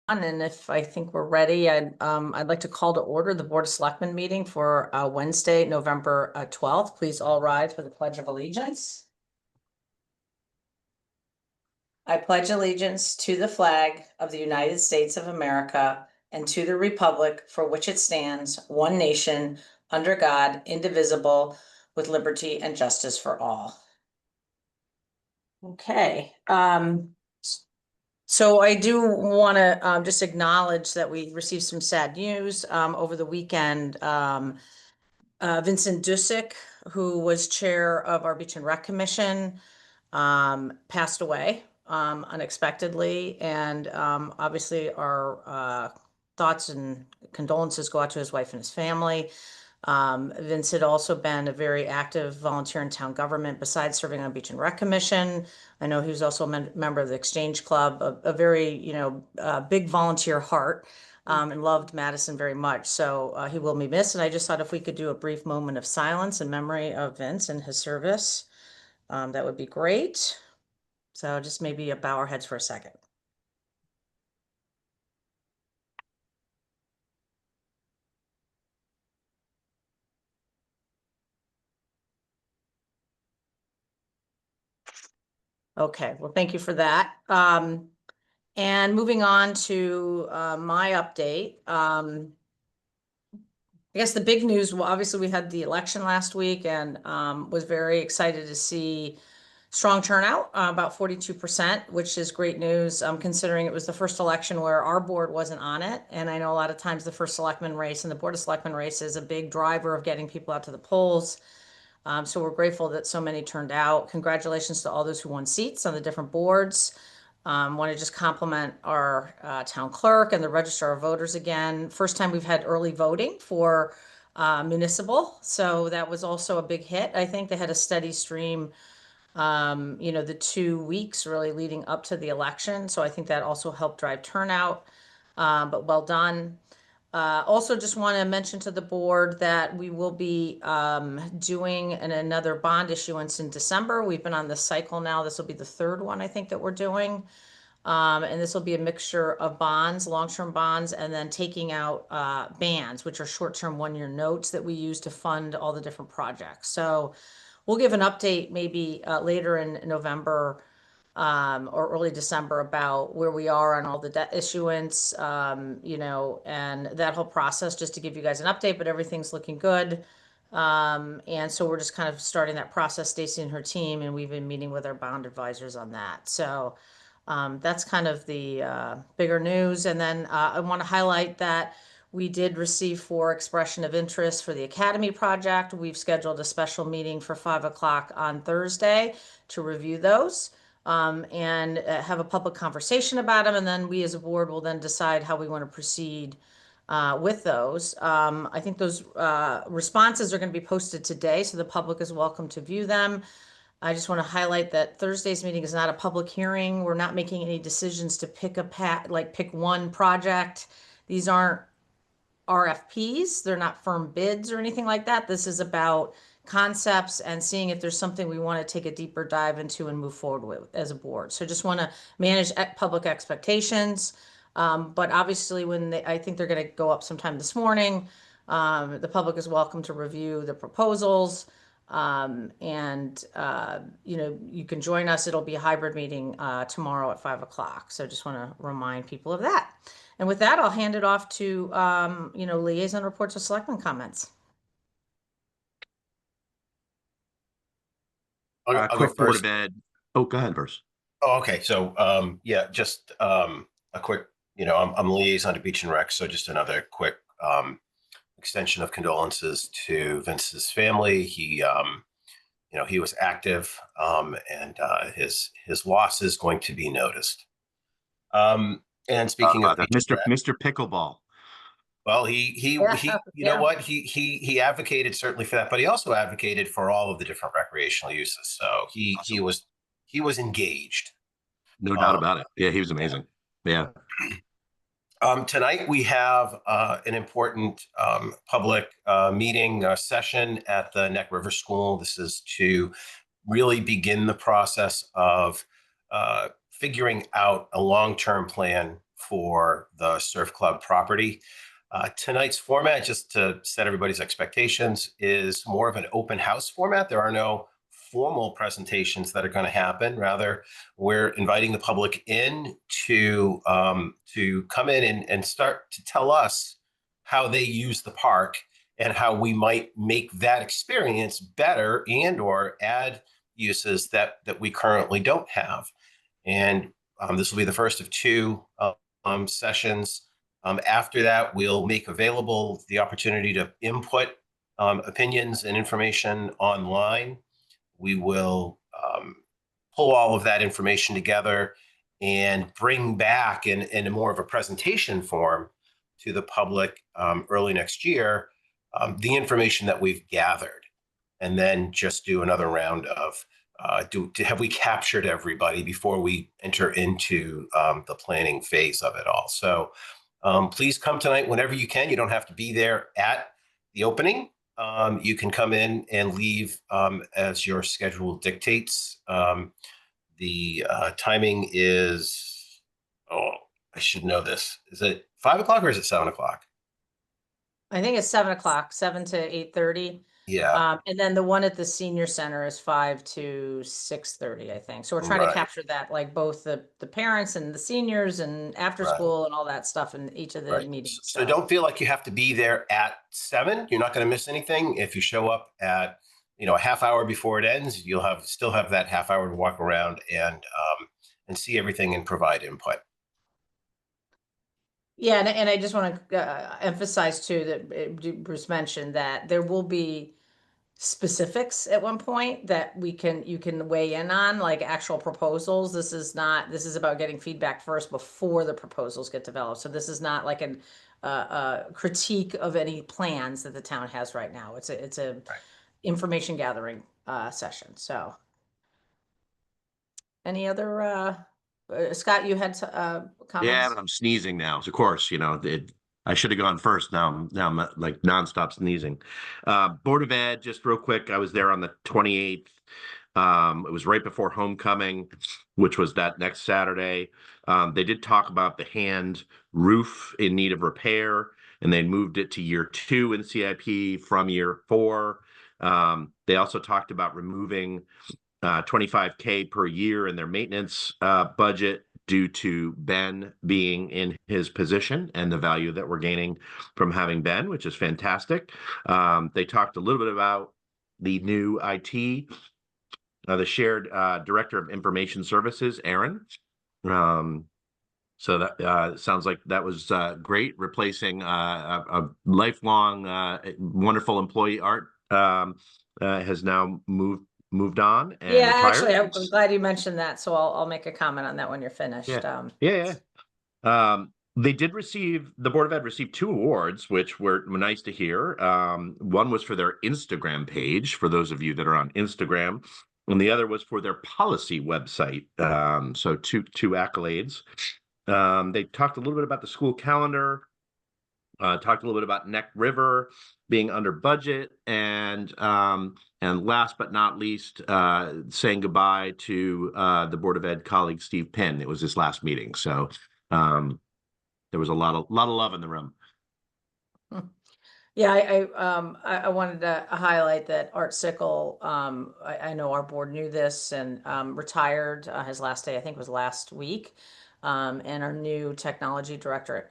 And if I think we're ready, I'd like to call to order the Board of Selectmen meeting for Wednesday, November 12th. Please all rise for the Pledge of Allegiance. I pledge allegiance to the flag of the United States of America and to the republic for which it stands, one nation, under God, indivisible, with liberty and justice for all. Okay. So I do want to just acknowledge that we received some sad news over the weekend. Vincent Dusick, who was chair of our Beach and Rec Commission, passed away unexpectedly. And obviously our thoughts and condolences go out to his wife and his family. Vince had also been a very active volunteer in town government besides serving on Beach and Rec Commission. I know he was also a member of the Exchange Club, a very, big volunteer heart, and loved Madison very much. So he will be missed. And I just thought if we could do a brief moment of silence in memory of Vince and his service, that would be great. So just maybe bow our heads for a second. Okay, well, thank you for that. And moving on to my update. I guess the big news, well, obviously we had the election last week and was very excited to see strong turnout, about 42%, which is great news, considering it was the first election where our board wasn't on it. And I know a lot of times the first selectman race and the Board of Selectmen race is a big driver of getting people out to the polls. So we're grateful that so many turned out. Congratulations to all those who won seats on the different boards. Want to just compliment our town clerk and the registrar of voters again. First time we've had early voting for municipal. So that was also a big hit. I think they had a steady stream, the 2 weeks really leading up to the election. So I think that also helped drive turnout, but well done. Also, just want to mention to the board that we will be doing another bond issuance in December. We've been on this cycle now. This will be the third one, I think, that we're doing. And this will be a mixture of bonds, long-term bonds, and then taking out bands, which are short-term one-year notes that we use to fund all the different projects. So we'll give an update maybe later in November or early December about where we are on all the debt issuance, and that whole process, just to give you guys an update, but everything's looking good. And so we're just kind of starting that process, Stacy and her team, and we've been meeting with our bond advisors on that. So that's kind of the bigger news. And then I want to highlight that we did receive 4 expression of interest for the Academy project. We've scheduled a special meeting for 5 o'clock on Thursday to review those and have a public conversation about them. And then we as a board will then decide how we want to proceed with those. I think those responses are going to be posted today, so the public is welcome to view them. I just want to highlight that Thursday's meeting is not a public hearing. We're not making any decisions to pick one project. These aren't RFPs. They're not firm bids or anything like that. This is about concepts and seeing if there's something we want to take a deeper dive into and move forward with as a board. So just want to manage public expectations. But obviously I think they're going to go up sometime this morning. The public is welcome to review the proposals. You can join us. It'll be a hybrid meeting tomorrow at 5 o'clock. So just want to remind people of that. And with that, I'll hand it off to, liaison reports or selectmen comments. I'll go Quick Board first. of Ed. Oh, go ahead, Verse. Oh, okay. So, just a quick, I'm liaison to Beach and Rec. So just another quick extension of condolences to Vince's family. He was active, and his loss is going to be noticed. And speaking of Mr. Pickleball. Well, he know what? He advocated certainly for that, but he also advocated for all of the different recreational uses. So he was engaged. No doubt about it. Yeah, he was amazing. Yeah. Tonight we have an important public meeting session at the Neck River School. This is to really begin the process of figuring out a long-term plan for the surf club property. Tonight's format, just to set everybody's expectations, is more of an open house format. There are no formal presentations that are going to happen. Rather, we're inviting the public in to come in and start to tell us how they use the park and how we might make that experience better and or add uses that we currently don't have. And this will be the first of two sessions. After that, we'll make available the opportunity to input opinions and information online. We will pull all of that information together and bring back in a more of a presentation form to the public early next year the information that we've gathered, and then just do another round of have we captured everybody before we enter into the planning phase of it all. So please come tonight whenever you can. You don't have to be there at the opening. You can come in and leave as your schedule dictates. The timing is, I should know this. Is it 5 o'clock or is it 7 o'clock? I think it's 7 o'clock, 7 to 8:30. Yeah. And then the one at the senior center is 5 to 6:30, I think. So we're trying to Right. capture that, like both the parents and the seniors and after Right. school and all that stuff in each of the Right. meetings. So don't feel like you have to be there at 7. You're not going to miss anything. If you show up at, a half hour before it ends, you'll still have that half hour to walk around and see everything and provide input. Yeah, and I just want to emphasize too that Bruce mentioned that there will be specifics at one point that you can weigh in on, like actual proposals. This is about getting feedback first before the proposals get developed. So this is not like a critique of any plans that the town has right now. It's a Right. information gathering session. So any other Scott, you had comments? Yeah, but I'm sneezing now. So of course, I should have gone first. Now I'm like nonstop sneezing. Board of Ed, just real quick. I was there on the 28th. It was right before homecoming, which was that next Saturday. They did talk about the hand roof in need of repair, and they moved it to year 2 in CIP from year 4. They also talked about removing $25K per year in their maintenance budget due to Ben being in his position and the value that we're gaining from having Ben, which is fantastic. They talked a little bit about the new IT, the shared director of information services, Aaron. So that sounds like that was great, replacing a lifelong wonderful employee. Art has now moved on and Yeah, retired. actually, I'm glad you mentioned that. So I'll make a comment on that when you're finished. Yeah. The Board of Ed received 2 awards, which were nice to hear. One was for their Instagram page, for those of you that are on Instagram, and the other was for their policy website. So two accolades. They talked a little bit about the school calendar, talked a little bit about Neck River being under budget, and last but not least, saying goodbye to the Board of Ed colleague Steve Penn. It was his last meeting, so there was a lot of love in the room. Yeah, I wanted to highlight that Art Sickle, I know our board knew this, and retired. His last day, I think, was last week. And our new technology director,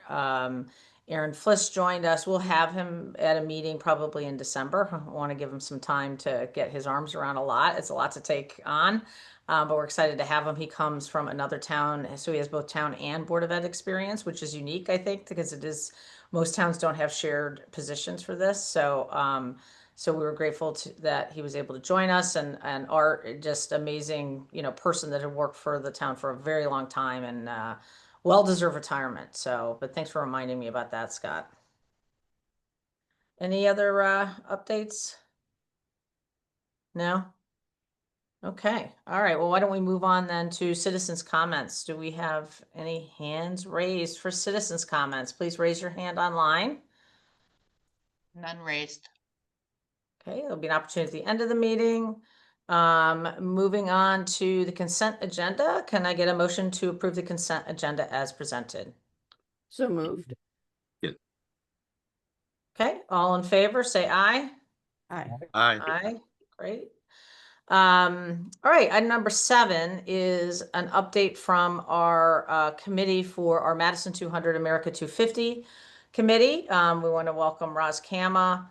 Aaron Fliss, joined us. We'll have him at a meeting probably in December. I want to give him some time to get his arms around a lot. It's a lot to take on, but we're excited to have him. He comes from another town, so he has both town and Board of Ed experience, which is unique, I think, because most towns don't have shared positions for this. So so we were grateful that he was able to join us, and Art, just amazing, person that had worked for the town for a very long time, and well-deserved retirement. So, but thanks for reminding me about that, Scott. Any other updates? No? Okay. All right. Well, why don't we move on then to citizens' comments? Do we have any hands raised for citizens' comments? Please raise your hand online. None raised. Okay, there'll be an opportunity at the end of the meeting. Moving on to the consent agenda. Can I get a motion to approve the consent agenda as presented? So moved. Okay, all in favor, say aye. Aye. Aye. Aye, great. All right, item number 7 is an update from our committee for our Madison 200 America 250 committee. We want to welcome Roz Kama,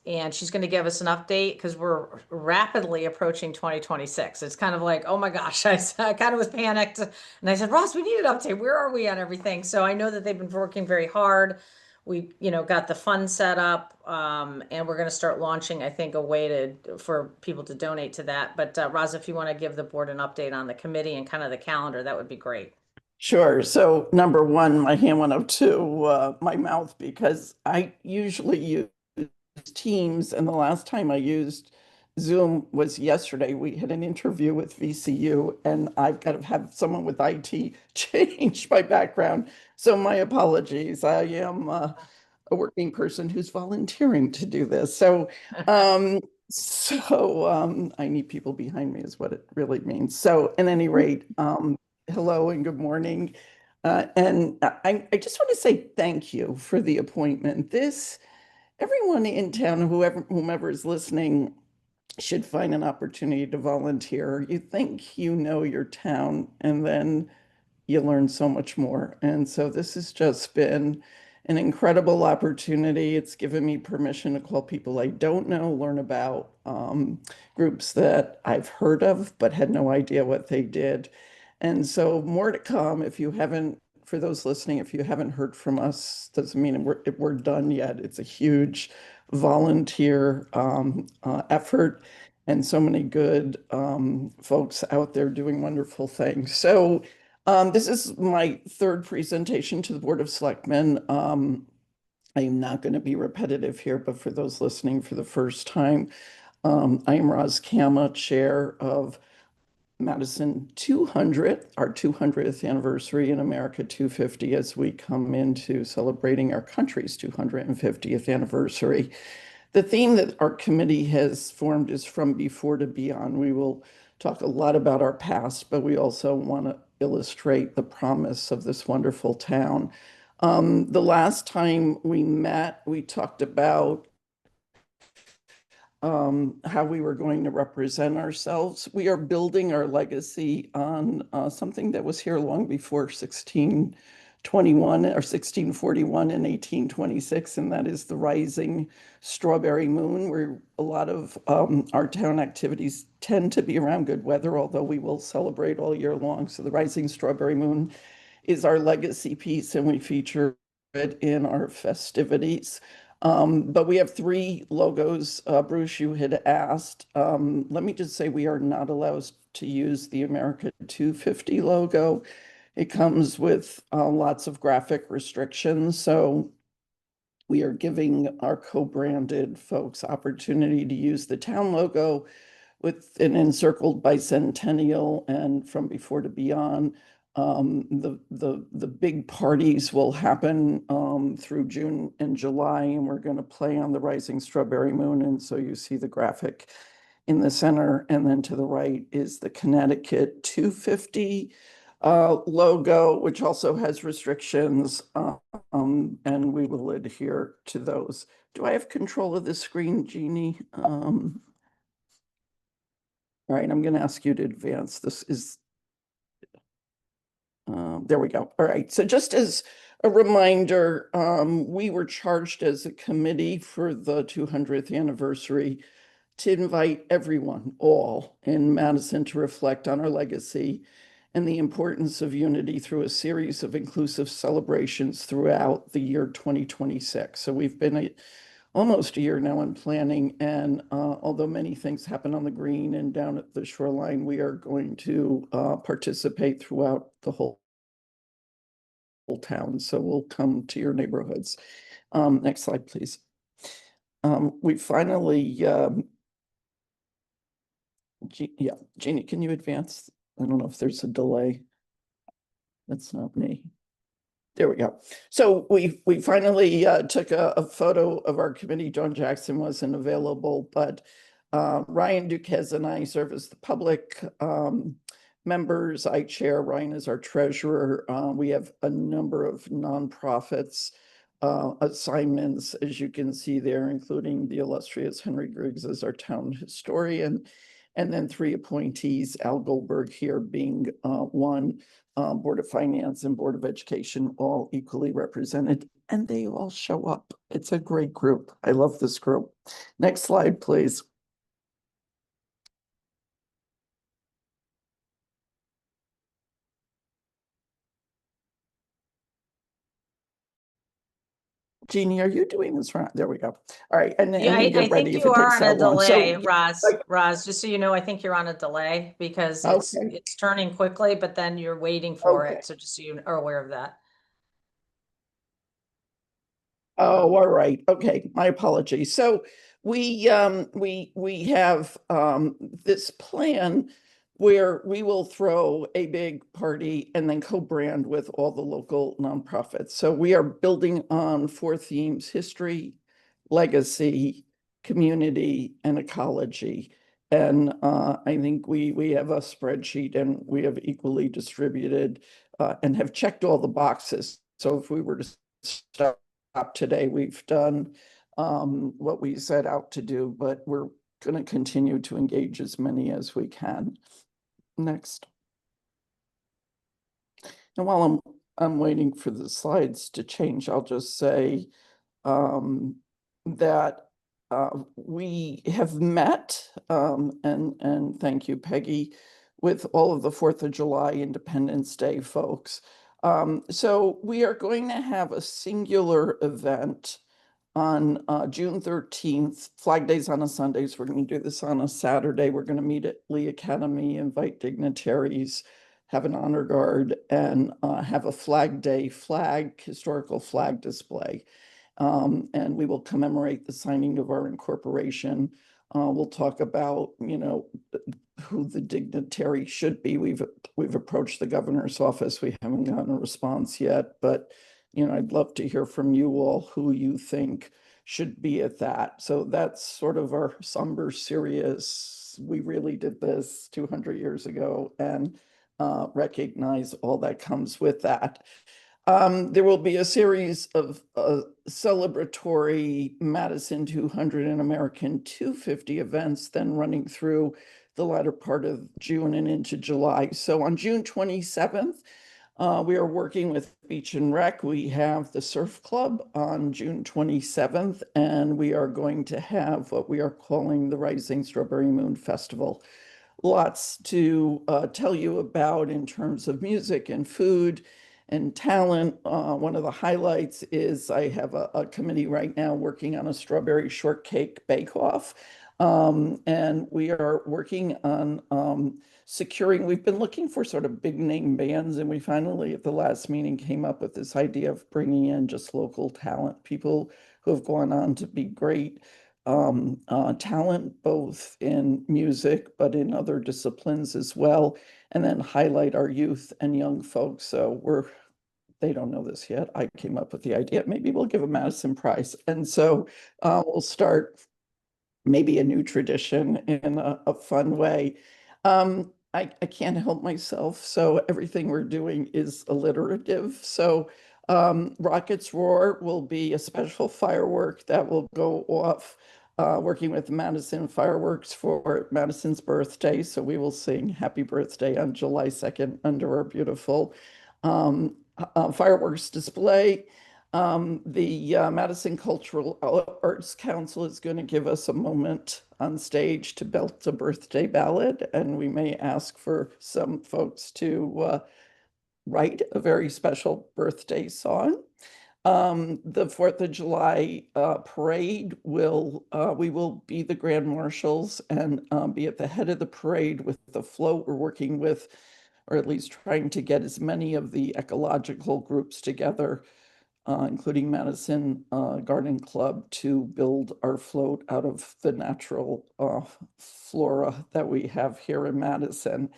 and she's going to give us an update because we're rapidly approaching 2026. It's kind of like, oh my gosh, I kind of was panicked, and I said, Roz, we need an update. Where are we on everything? So I know that they've been working very hard. We, got the fund set up, and we're going to start launching, I think, a way for people to donate to that. But Roz, if you want to give the board an update on the committee and kind of the calendar, that would be great. Sure. So number one, my hand went up to my mouth because I usually use Teams, and the last time I used Zoom was yesterday. We had an interview with VCU, and I've got to have someone with IT change my background. So my apologies. I am a working person who's volunteering to do this. So I need people behind me is what it really means. So at any rate, hello and good morning. And I just want to say thank you for the appointment. Everyone in town, whomever is listening, should find an opportunity to volunteer. You think you know your town, and then you learn so much more. And so this has just been an incredible opportunity. It's given me permission to call people I don't know, learn about groups that I've heard of but had no idea what they did. And so more to come. For those listening, if you haven't heard from us, doesn't mean we're done yet. It's a huge volunteer effort, and so many good folks out there doing wonderful things. So this is my third presentation to the Board of Selectmen. I am not going to be repetitive here, but for those listening for the first time, I am Roz Kama, Chair of Madison 200, our 200th anniversary in America 250, as we come into celebrating our country's 250th anniversary. The theme that our committee has formed is From Before to Beyond. We will talk a lot about our past, but we also want to illustrate the promise of this wonderful town. The last time we met, we talked about how we were going to represent ourselves. We are building our legacy on something that was here long before 1621 or 1641 and 1826, and that is the rising strawberry moon, where a lot of our town activities tend to be around good weather, although we will celebrate all year long. So the rising strawberry moon is our legacy piece, and we feature it in our festivities. But we have 3 logos. Bruce, you had asked. Let me just say we are not allowed to use the America 250 logo. It comes with lots of graphic restrictions. So we are giving our co-branded folks opportunity to use the town logo with an encircled bicentennial and From Before to Beyond. The big parties will happen through June and July, and we're going to play on the rising strawberry moon. And so you see the graphic in the center, and then to the right is the Connecticut 250 logo, which also has restrictions, and we will adhere to those. Do I have control of the screen, Jeannie? All right, I'm going to ask you to advance. There we go. All right. So just as a reminder, we were charged as a committee for the 200th anniversary to invite everyone, all in Madison, to reflect on our legacy and the importance of unity through a series of inclusive celebrations throughout the year 2026. So we've been almost a year now in planning, and although many things happen on the green and down at the shoreline, we are going to participate throughout the whole town. So we'll come to your neighborhoods. Next slide, please. We finally, Jeannie, can you advance? I don't know if there's a delay. That's not me. There we go. So we finally took a photo of our committee. John Jackson wasn't available, but Ryan Duquez and I serve as the public members. I chair, Ryan is our treasurer. We have a number of nonprofits assignments, as you can see there, including the illustrious Henry Griggs as our town historian, and then 3 appointees, Al Goldberg here being one, Board of Finance and Board of Education, all equally represented, and they all show up. It's a great group. I love this group. Next slide, please. Jeannie, are you doing this right? There we go. All right, and Yeah, then I get ready think if you it are takes on a that long. delay, So, Roz, just so you know, I think you're on a delay because Okay. it's turning quickly, but then you're waiting for Okay. it. So just so you are aware of that. Oh, all right. Okay, my apologies. So we have this plan where we will throw a big party and then co-brand with all the local nonprofits. So we are building on 4 themes: history, legacy, community, and ecology. And I think we have a spreadsheet and we have equally distributed and have checked all the boxes. So if we were to start today, we've done what we set out to do, but we're going to continue to engage as many as we can. Next. And while I'm waiting for the slides to change, I'll just say that we have met, and thank you, Peggy, with all of the 4th of July Independence Day folks. So we are going to have a singular event on June 13th. Flag Day's on a Sunday, so we're going to do this on a Saturday. We're going to meet at Lee Academy, invite dignitaries, have an honor guard, and have a Flag Day historical flag display. And we will commemorate the signing of our incorporation. We'll talk about, who the dignitary should be. We've approached the governor's office. We haven't gotten a response yet, but I'd love to hear from you all who you think should be at that. So that's sort of our somber, serious, we really did this 200 years ago, and recognize all that comes with that. There will be a series of celebratory Madison 200 and American 250 events, then running through the latter part of June and into July. So on June 27th, we are working with Beach and Rec. We have the Surf Club on June 27th, and we are going to have what we are calling the Rising Strawberry Moon Festival. Lots to tell you about in terms of music and food and talent. One of the highlights is I have a committee right now working on a strawberry shortcake bake-off. And we are working on securing, we've been looking for sort of big name bands, and we finally at the last meeting came up with this idea of bringing in just local talent, people who have gone on to be great talent, both in music, but in other disciplines as well, and then highlight our youth and young folks. So they don't know this yet. I came up with the idea. Maybe we'll give a Madison Prize. And so we'll start maybe a new tradition in a fun way. I can't help myself, so everything we're doing is alliterative. So Rockets Roar will be a special firework that will go off, working with Madison Fireworks for Madison's birthday. So we will sing Happy Birthday on July 2nd under our beautiful fireworks display. The Madison Cultural Arts Council is going to give us a moment on stage to belt a birthday ballad, and we may ask for some folks to write a very special birthday song. The 4th of July parade we will be the Grand Marshals and be at the head of the parade with the float. We're working with, or at least trying to get as many of the ecological groups together, including Madison Garden Club, to build our float out of the natural flora that we have here in Madison.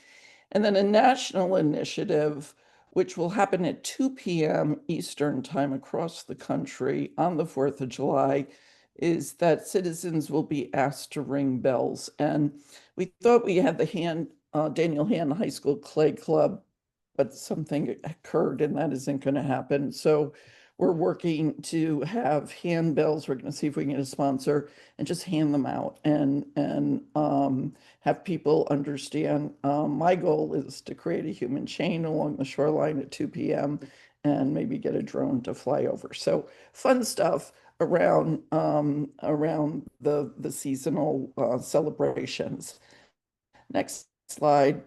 And then a national initiative, which will happen at 2 p.m. Eastern time across the country on the 4th of July, is that citizens will be asked to ring bells. And we thought we had the Daniel Hand High School Clay Club, but something occurred and that isn't going to happen. So we're working to have handbills. We're going to see if we can get a sponsor and just hand them out and have people understand. My goal is to create a human chain along the shoreline at 2 p.m. and maybe get a drone to fly over. So fun stuff around the seasonal celebrations. Next slide.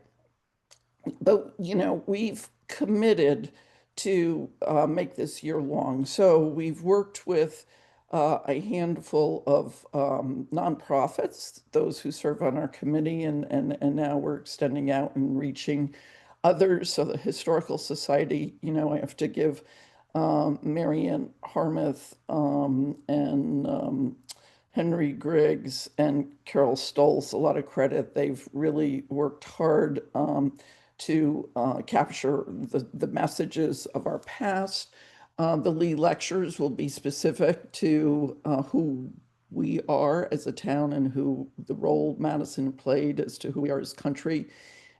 But we've committed to make this year long. So we've worked with a handful of nonprofits, those who serve on our committee, and now we're extending out and reaching others. So the Historical Society, I have to give Marianne Harmouth and Henry Griggs and Carol Stolz a lot of credit. They've really worked hard to capture the messages of our past. The Lee lectures will be specific to who we are as a town and who the role Madison played as to who we are as a country.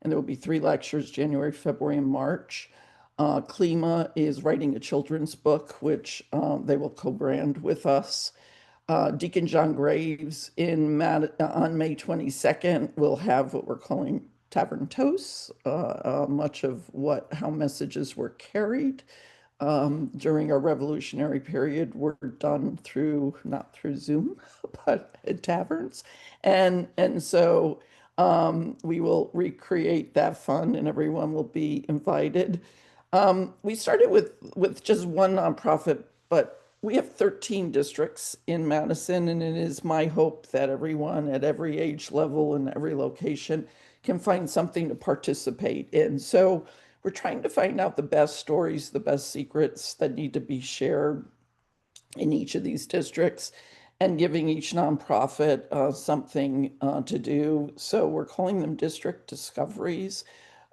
And there will be 3 lectures, January, February, and March. Klima is writing a children's book, which they will co-brand with us. Deacon John Graves on May 22nd will have what we're calling Tavern Toasts, much of how messages were carried during our revolutionary period were done not through Zoom, but at taverns. And so we will recreate that fun and everyone will be invited. We started with just one nonprofit, but we have 13 districts in Madison, and it is my hope that everyone at every age level and every location can find something to participate in. So we're trying to find out the best stories, the best secrets that need to be shared in each of these districts and giving each nonprofit something to do. So we're calling them district discoveries.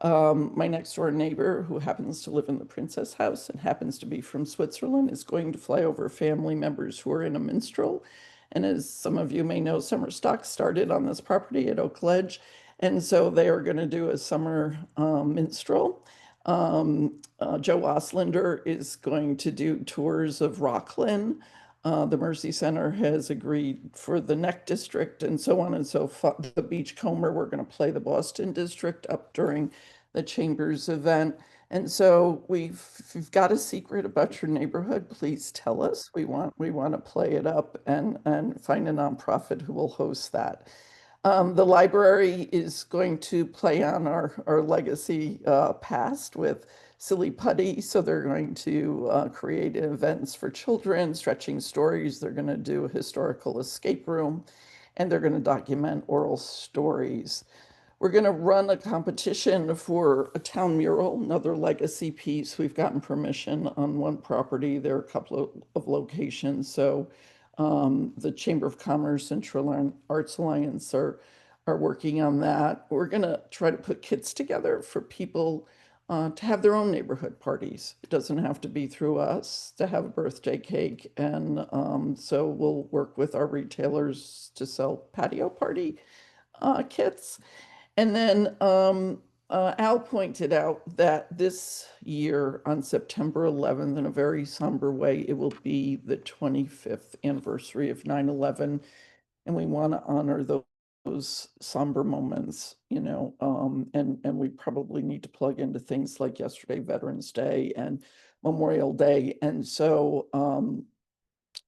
My next door neighbor, who happens to live in the Princess House and happens to be from Switzerland, is going to fly over family members who are in a minstrel. And as some of you may know, summer stock started on this property at Oak Ledge. And so they are going to do a summer minstrel. Joe Oslander is going to do tours of Rockland. The Mercy Center has agreed for the Neck District and so on and so forth. The Beachcomber, we're going to play the Boston District up during the Chambers event. And so if you've got a secret about your neighborhood, please tell us. We want to play it up and find a nonprofit who will host that. The library is going to play on our legacy past with Silly Putty. So they're going to create events for children, stretching stories. They're going to do a historical escape room, and they're going to document oral stories. We're going to run a competition for a town mural, another legacy piece. We've gotten permission on one property. There are a couple of locations. So the Chamber of Commerce and Shoreline Arts Alliance are working on that. We're going to try to put kits together for people to have their own neighborhood parties. It doesn't have to be through us to have a birthday cake. And so we'll work with our retailers to sell patio party kits. And then Al pointed out that this year on September 11th, in a very somber way, it will be the 25th anniversary of 9/11. And we want to honor those somber moments, and we probably need to plug into things like yesterday, Veterans Day and Memorial Day. And so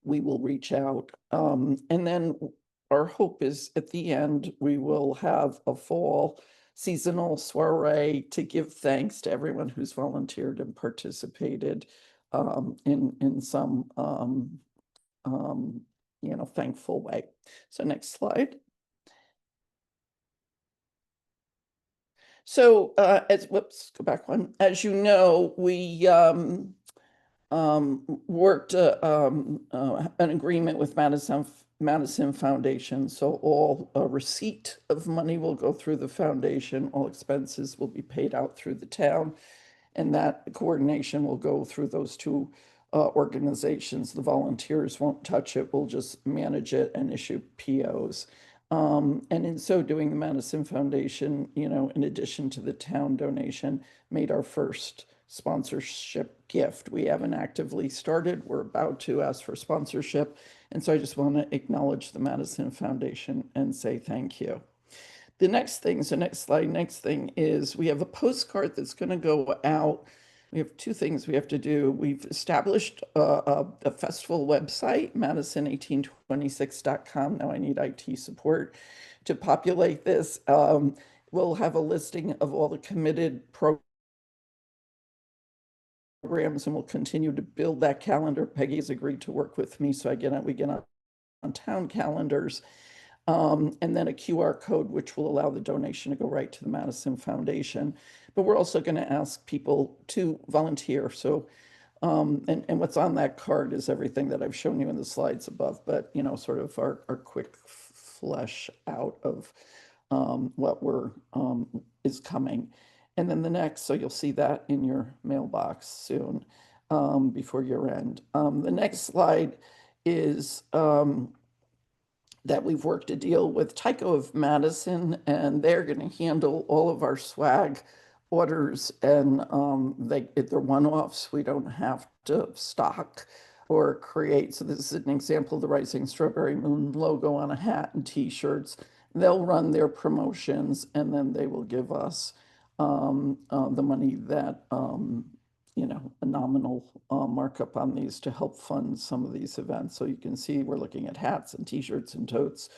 we will reach out. And then our hope is at the end, we will have a fall seasonal soiree to give thanks to everyone who's volunteered and participated in some thankful way. So next slide. So whoops, go back one. As you know, we worked an agreement with Madison Foundation. So all receipt of money will go through the foundation. All expenses will be paid out through the town. And that coordination will go through those two organizations. The volunteers won't touch it. We'll just manage it and issue POs. And in so doing, the Madison Foundation, in addition to the town donation, made our first sponsorship gift. We haven't actively started. We're about to ask for sponsorship. And so I just want to acknowledge the Madison Foundation and say thank you. The next thing, so next slide, next thing is we have a postcard that's going to go out. We have two things we have to do. We've established a festival website, madison1826.com. Now I need IT support to populate this. We'll have a listing of all the committed programs, and we'll continue to build that calendar. Peggy's agreed to work with me, so we get on town calendars. And then a QR code, which will allow the donation to go right to the Madison Foundation. But we're also going to ask people to volunteer. So, and what's on that card is everything that I've shown you in the slides above, but, sort of our quick flesh out of what is coming. And then the next, so you'll see that in your mailbox soon, before year end. The next slide is that we've worked a deal with Tyco of Madison, and they're going to handle all of our swag orders, and they're one-offs. We don't have to stock or create. So this is an example of the Rising Strawberry Moon logo on a hat and T-shirts. They'll run their promotions, and then they will give us the money that a nominal markup on these to help fund some of these events. So you can see we're looking at hats and T-shirts and totes,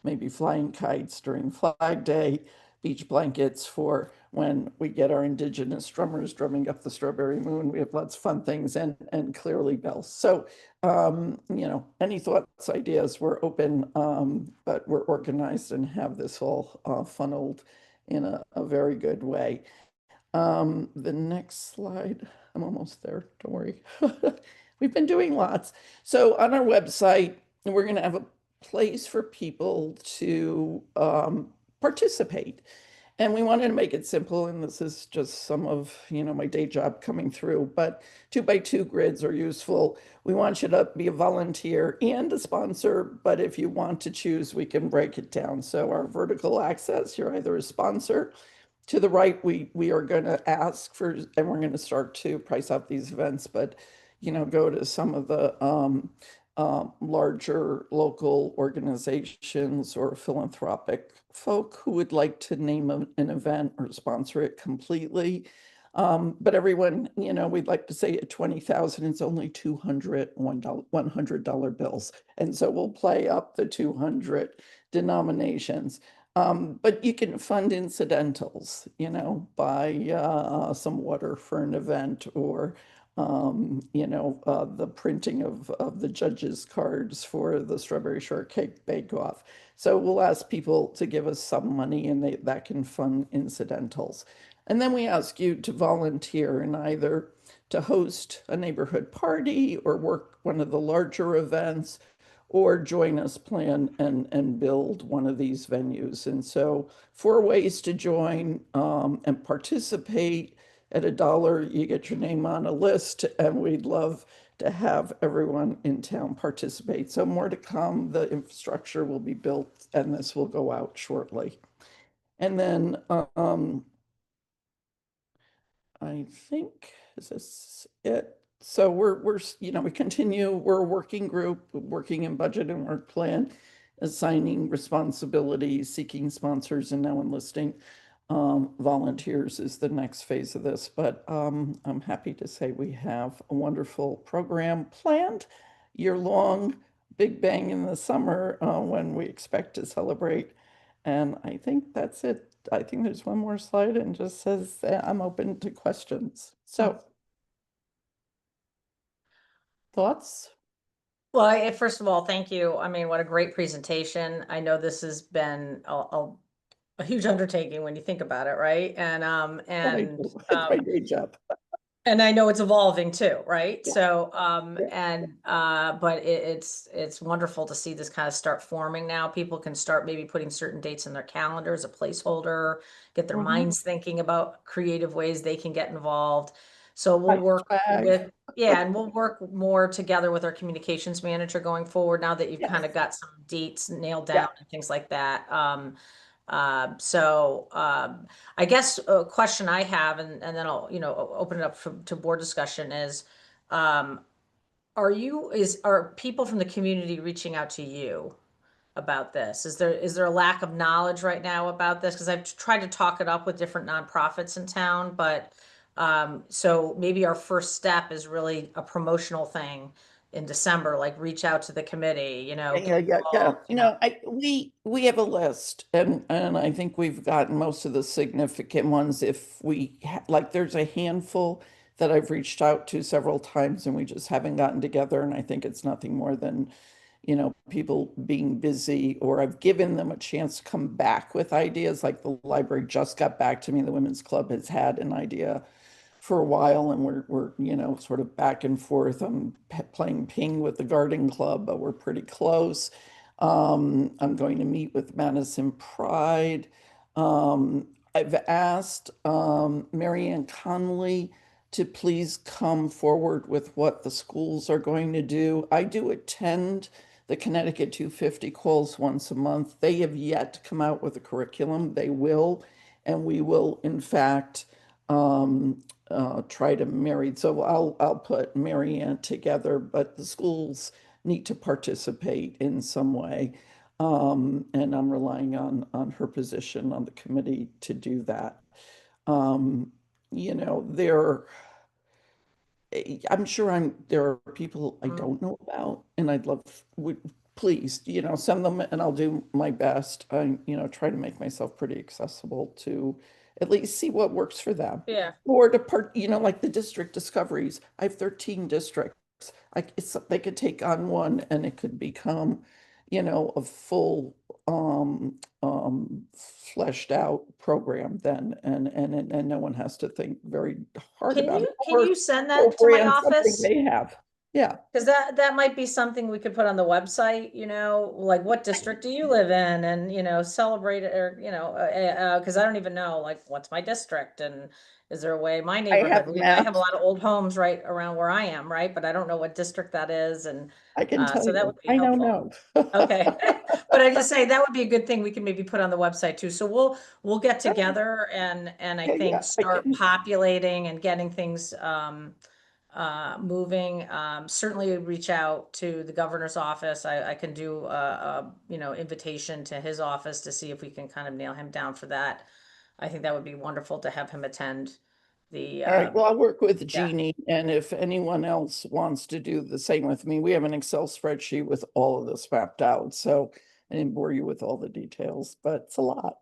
maybe flying kites during Flag Day, beach blankets for when we get our indigenous drummers drumming up the Strawberry Moon. We have lots of fun things, and clearly bells. So, any thoughts, ideas, we're open, but we're organized and have this all funneled in a very good way. The next slide, I'm almost there, don't worry. We've been doing lots. So on our website, we're going to have a place for people to participate. And we wanted to make it simple, and this is just some of, my day job coming through, but 2x2 grids are useful. We want you to be a volunteer and a sponsor, but if you want to choose, we can break it down. So our vertical access, you're either a sponsor. To the right, we are going to ask for, and we're going to start to price out these events, but, go to some of the larger local organizations or philanthropic folk who would like to name an event or sponsor it completely. But everyone, we'd like to say at 20,000, it's only $100 bills. And so we'll play up the 200 denominations. But you can fund incidentals, buy some water for an event, or the printing of the judges' cards for the Strawberry Shortcake Bake-Off. So we'll ask people to give us some money, and that can fund incidentals. And then we ask you to volunteer in either to host a neighborhood party or work one of the larger events, or join us plan and build one of these venues. And so 4 ways to join and participate. At $1, you get your name on a list, and we'd love to have everyone in town participate. So more to come. The infrastructure will be built, and this will go out shortly. And then I think, is this it? So we're we continue, we're a working group, working in budget and work plan, assigning responsibilities, seeking sponsors, and now enlisting volunteers is the next phase of this. But I'm happy to say we have a wonderful program planned, year-long, big bang in the summer when we expect to celebrate. And I think that's it. I think there's one more slide and just says I'm open to questions. So thoughts? Well, first of all, thank you. I mean, what a great presentation. I know this has been a huge undertaking when you think about it, right? It's my day job. And I know it's evolving too, right? Yeah. So, Yeah. but it's wonderful to see this kind of start forming now. People can start maybe putting certain dates in their calendar as a placeholder, get their minds thinking about creative ways they can get involved. So we'll Nice work swag. with, yeah, and we'll work more together with our communications manager going forward now that you've kind of Yes. got some dates nailed Yeah. down and things like that. I guess a question I have, and then I'll, open it up to board discussion is, um, are people from the community reaching out to you about this? Is there a lack of knowledge right now about this? Because I've tried to talk it up with different nonprofits in town, but so maybe our first step is really a promotional thing in December, like reach out to the committee, Yeah, get yeah. involved, No, we have a list, and I think we've gotten most of the significant ones. If like, there's a handful that I've reached out to several times, and we just haven't gotten together. And I think it's nothing more than, people being busy, or I've given them a chance to come back with ideas. Like the library just got back to me. The Women's Club has had an idea for a while, and we're sort of back and forth. I'm playing ping with the garden club, but we're pretty close. I'm going to meet with Madison Pride. I've asked Marianne Connolly to please come forward with what the schools are going to do. I do attend the Connecticut 250 calls once a month. They have yet to come out with a curriculum. They will, and we will, in fact, try to marry. So I'll put Marianne together, but the schools need to participate in some way. And I'm relying on her position on the committee to do that. There, I'm sure there are people I don't know about, and I'd love, please, send them, and I'll do my best. I, try to make myself pretty accessible to at least see what works for them. Yeah. Or to like the district discoveries. I have 13 districts. They could take on one, and it could become, a full, fleshed out program then, and no one has to think very hard Can about you it. can you send that to my Brand something office? they have. Yeah. Because that might be something we could put on the website, like what district do you live in, and celebrate it, or because I don't even know, like, what's my district, and is there a way my I have neighborhood, I have a maps. lot of old homes right around where I am, right, but I don't know what district that is, and I can tell so that you. would be I don't helpful. know. Okay, but I just say that would be a good thing we can maybe put on the website too. So we'll get together and I Yeah, think yeah, I start can. populating and getting things moving. Certainly reach out to the governor's office. I can do invitation to his office to see if we can kind of nail him down for that. I think that would be wonderful to have him attend the All right, well, I'll work with yeah. Jeannie, and if anyone else wants to do the same with me, we have an Excel spreadsheet with all of this mapped out, so I didn't bore you with all the details, but it's a lot.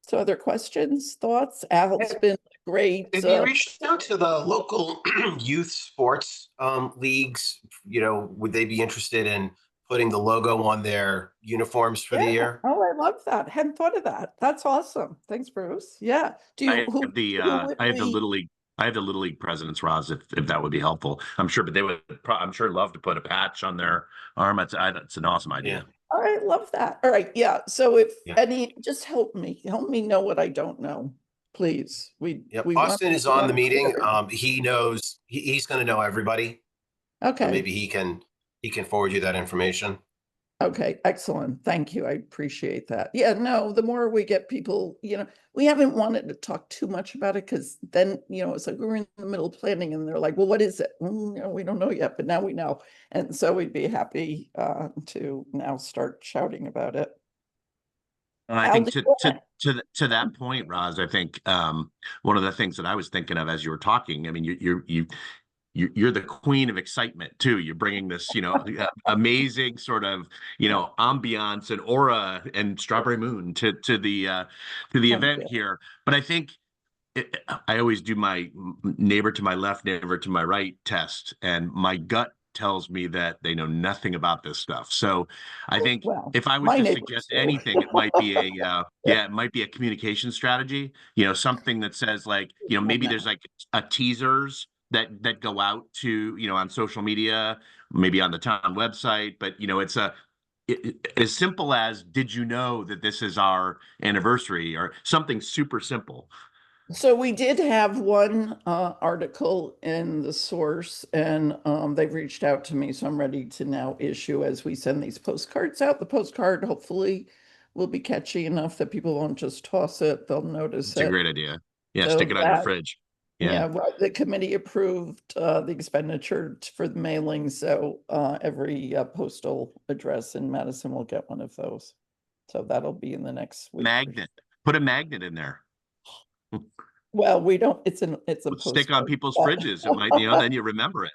So other questions, thoughts? Al's been great. Have you reached out to the local youth sports leagues? Would they be interested in putting the logo on their uniforms for the Yeah. year? Oh, I love that. Hadn't thought of that. That's awesome. Thanks, Bruce. Yeah. I have the little league presidents, Roz, if that would be helpful. I'm sure, but they would I'm sure love to put a patch on their arm. It's an awesome idea. All right, love that. All right, yeah. So if Yeah. just help me know what I don't know, please. We Austin is on the meeting. clear. He knows he's going to know everybody. So Okay. maybe he can forward you that information. Okay, excellent. Thank you. I appreciate that. Yeah, no, the more we get people, we haven't wanted to talk too much about it, because then, it's like we're in the middle of planning and they're like, well, what is it? We don't know yet, but now we know. And so we'd be happy to now start shouting about it. I Al, think did you wanna- to that point, Roz, I think one of the things that I was thinking of as you were talking, I mean, you're the queen of excitement too. You're bringing this, amazing sort of, ambiance and aura and Strawberry Moon to the event here. But I think I always do my neighbor to my left, neighbor to my right test, and my gut tells me that they know nothing about this stuff. So I think Well, if I was my to neighbors suggest do. anything, it might be it might be a communication strategy, something that says, like, maybe there's like a teasers that go out to, on social media, maybe on the town website, but it's as simple as, did you know that this is our anniversary, or something super simple. So we did have one article in the source, and they've reached out to me, so I'm ready to now issue as we send these postcards out. The postcard hopefully will be catchy enough that people won't just toss it, they'll notice It's a it. great idea. Yeah, So stick it on your that, fridge. yeah, Yeah. well, the committee approved the expenditure for the mailing, so every postal address in Madison will get one of those. So that'll be in the next week. Magnet. Put a magnet in there. Well, we don't, it's a Stick on postcard. people's but- fridges. It might, then you remember it.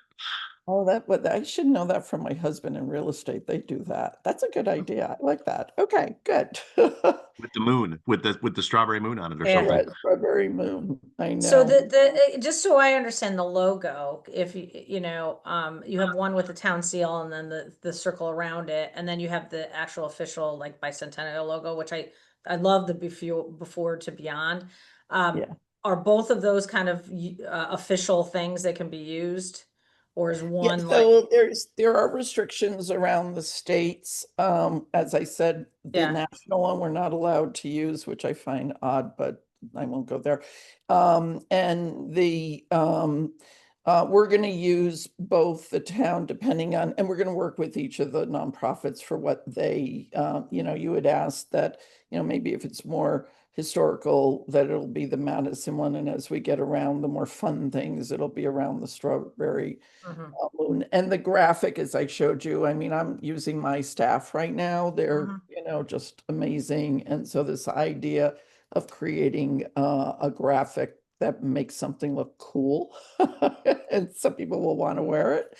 Oh, I should know that from my husband in real estate. They do that. That's a good idea. I like that. Okay, good. With the moon, with the strawberry moon on it or Yeah. something. Red strawberry moon. I So know. just so I understand the logo, if you know, you have one with the town seal and then the circle around it, and then you have the actual official like bicentennial logo, which I love the before to beyond. Yeah. Are both of those kind of official things that can be used, or is Yeah, one like? so there are restrictions around the states. As I said, the Yeah. national one we're not allowed to use, which I find odd, but I won't go there. And we're going to use both the town depending on, and we're going to work with each of the nonprofits for what they, you had asked that, maybe if it's more historical, that it'll be the Madison one. And as we get around the more fun things, it'll be around the strawberry Mhm, moon. And the graphic, as I showed you, I mean, I'm using my staff right now. They're, mhm. just amazing. And so this idea of creating a graphic that makes something look cool, and some people will want to wear it.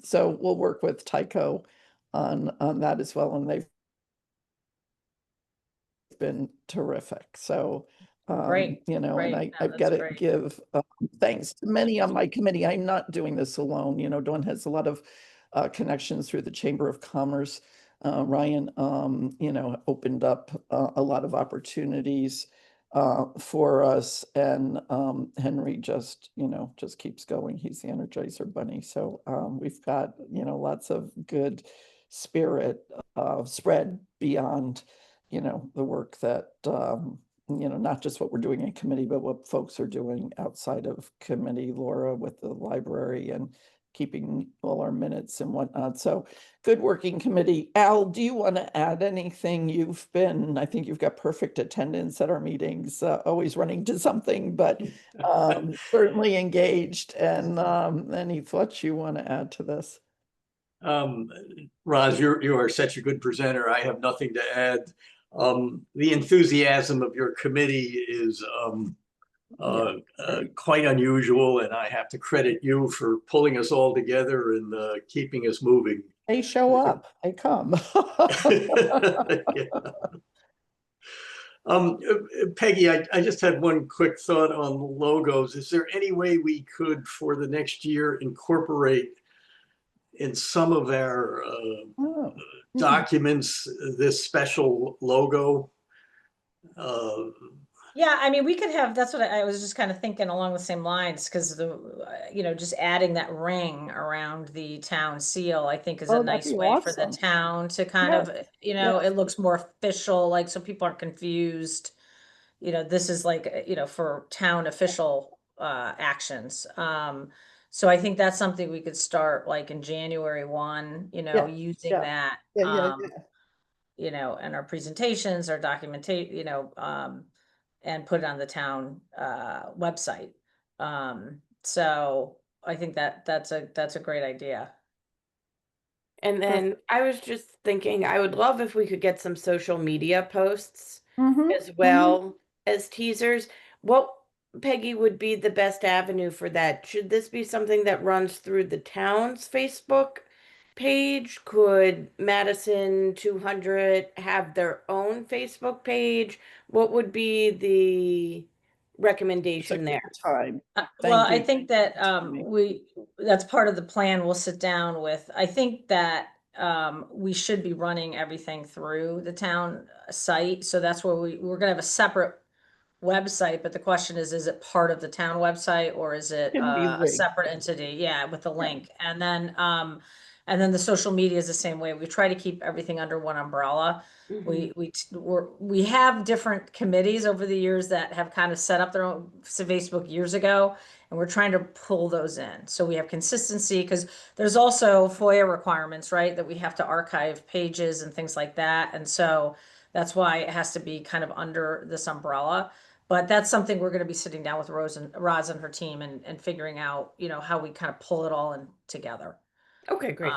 So we'll work with Tyco on that as well. And they've been terrific. So, Great, and great. I've No, got that's to great. give thanks to many on my committee. I'm not doing this alone. Dawn has a lot of connections through the Chamber of Commerce. Ryan, opened up a lot of opportunities for us, and Henry just keeps going. He's the Energizer Bunny. So we've got lots of good spirit spread beyond the work that not just what we're doing in committee, but what folks are doing outside of committee. Laura with the library and keeping all our minutes and whatnot. So good working committee. Al, do you want to add anything? I think you've got perfect attendance at our meetings, always running to something, but certainly engaged. And any thoughts you want to add to this? Roz, you are such a good presenter. I have nothing to add. The enthusiasm of your committee is quite unusual, and I have to credit you for pulling us all together and keeping us moving. They show up, they come. Yeah. Peggy, I just had one quick thought on logos. Is there any way we could, for the next year, incorporate in some of our Oh, documents this special logo? Yeah, I mean, we could have, that's what I was just kind of thinking along the same lines, because just adding that ring around the town seal, I think is a Oh, that'd nice be way for the awesome. town to kind Yeah, of, yeah. it looks more official, like, so people aren't confused. This is like, for town official actions. So I think that's something we could start like in January 1, Yeah, using yeah. that. Yeah. And our presentations, our documentation, and put it on the town website. So I think that's a great idea. And then I was just thinking, I would love if we could get some social media posts as well as teasers. What, Peggy, would be the best avenue for that? Should this be something that runs through the town's Facebook page? Could Madison 200 have their own Facebook page? What would be the It's a recommendation good there? time. Well, Thank I you. think that Tammy. that's part of the plan. We'll sit down with, I think that we should be running everything through the town site. So that's where we're gonna have a separate website, but the question is it part of the town website or is it Can be a linked. separate entity? Yeah, with the Yeah. link. And then the social media is the same way. We try to keep everything under one umbrella. Mhm. We have different committees over the years that have kind of set up their own Facebook years ago, and we're trying to pull those in. So we have consistency because there's also FOIA requirements, right? That we have to archive pages and things like that. And so that's why it has to be kind of under this umbrella. But that's something we're going to be sitting down with Roz and her team and figuring out, how we kind of pull it all in together. Okay, great.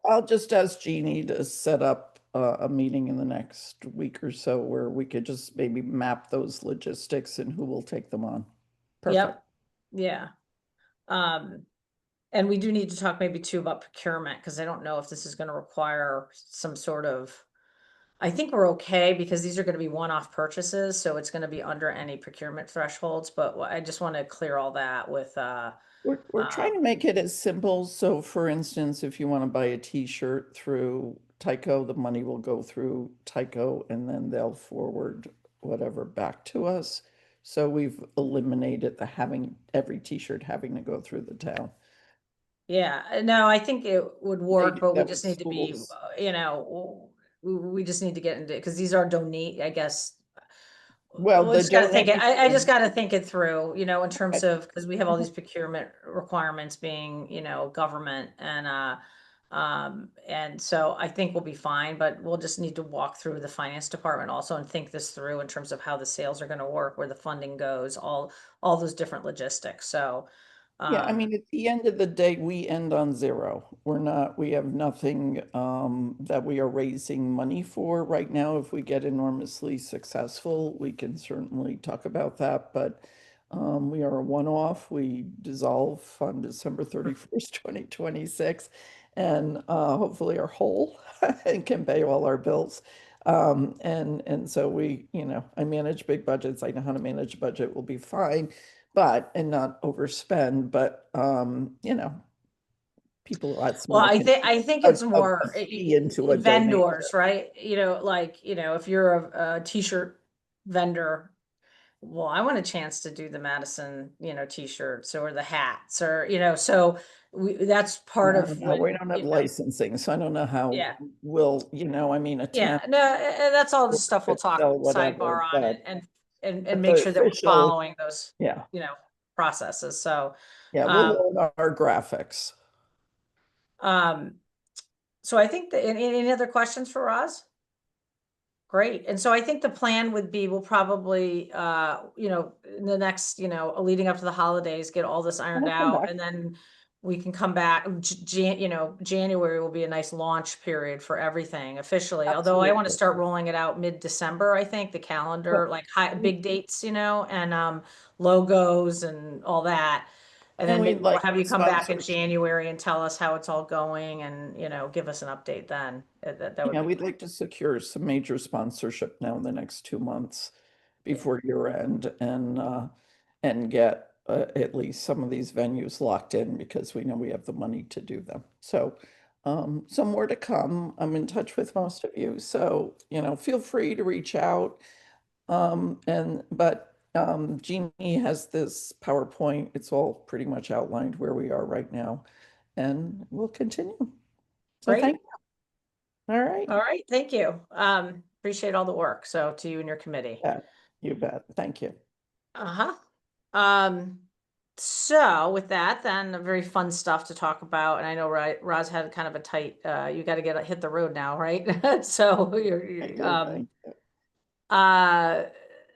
I'll just ask Jeannie to set up a meeting in the next week or so where we could just maybe map those logistics and who will take them on. Perfect. Yep. Yeah. And we do need to talk maybe too about procurement, because I don't know if this is going to require some sort of, I think we're okay because these are going to be one-off purchases, so it's going to be under any procurement thresholds, but I just want to clear all that with, We're trying to make it as simple. So for instance, if you want to buy a t-shirt through Tyco, the money will go through Tyco and then they'll forward whatever back to us. So we've eliminated the having every t-shirt having to go through the town. yeah, no, I think it would work, do but we that just with need to be, schools. we just need to get into, because these are donate, I guess. Well, We the just gotta think it, I just donation, gotta think it through, in terms okay. of, because we have all these procurement requirements being, government and so I think we'll be fine, but we'll just need to walk through the finance department also and think this through in terms of how the sales are gonna work, where the funding goes, all those different logistics, so. Yeah, I mean, at the end of the day, we end on zero. We have nothing that we are raising money for right now. If we get enormously successful, we can certainly talk about that, but we are a one-off. We dissolve on December 31st, 2026, and hopefully are whole and can pay all our bills. And so I manage big budgets. I know how to manage a budget. We'll be fine, and not overspend, but people ask me Well, to I think it's more a fee into a donation. vendors, right? If you're a t-shirt vendor, well, I want a chance to do the Madison, t-shirts or the hats or, so that's part of No, we when, don't have licensing, so I don't know how yeah. I mean, a Yeah, town no, that's all the stuff we'll could talk sell whatever, sidebar on but and make the sure that we're official, following those, yeah, processes. So, yeah, we'll um, learn our graphics. so I think that any other questions for Roz? Great. And so I think the plan would be, we'll probably, in the next, leading up to the holidays, get all this ironed We'll come out, back. and then we can come back. January will be a nice launch period for everything officially. Although I want to Absolutely. start rolling it out mid-December, I think, the calendar, like big dates, and logos and all that. And And then we'd maybe we'll like have you come back in sponsors. January and tell us how it's all going and, give us an update then. That would Yeah, be. we'd like to secure some major sponsorship now in the next 2 months before year end and get at least some of these venues locked in because we know we have the money to do them. So some more to come. I'm in touch with most of you, so feel free to reach out. But Jeannie has this PowerPoint. It's all pretty much outlined where we are right now, and we'll continue. So Great. thank you. All right. All right, thank you. Appreciate all the work. So to you and your committee. Yeah, you bet. Thank you. Uh-huh. So with that, then very fun stuff to talk about. And I know Roz had kind of a tight, you got to hit the road now, right? So Thank you.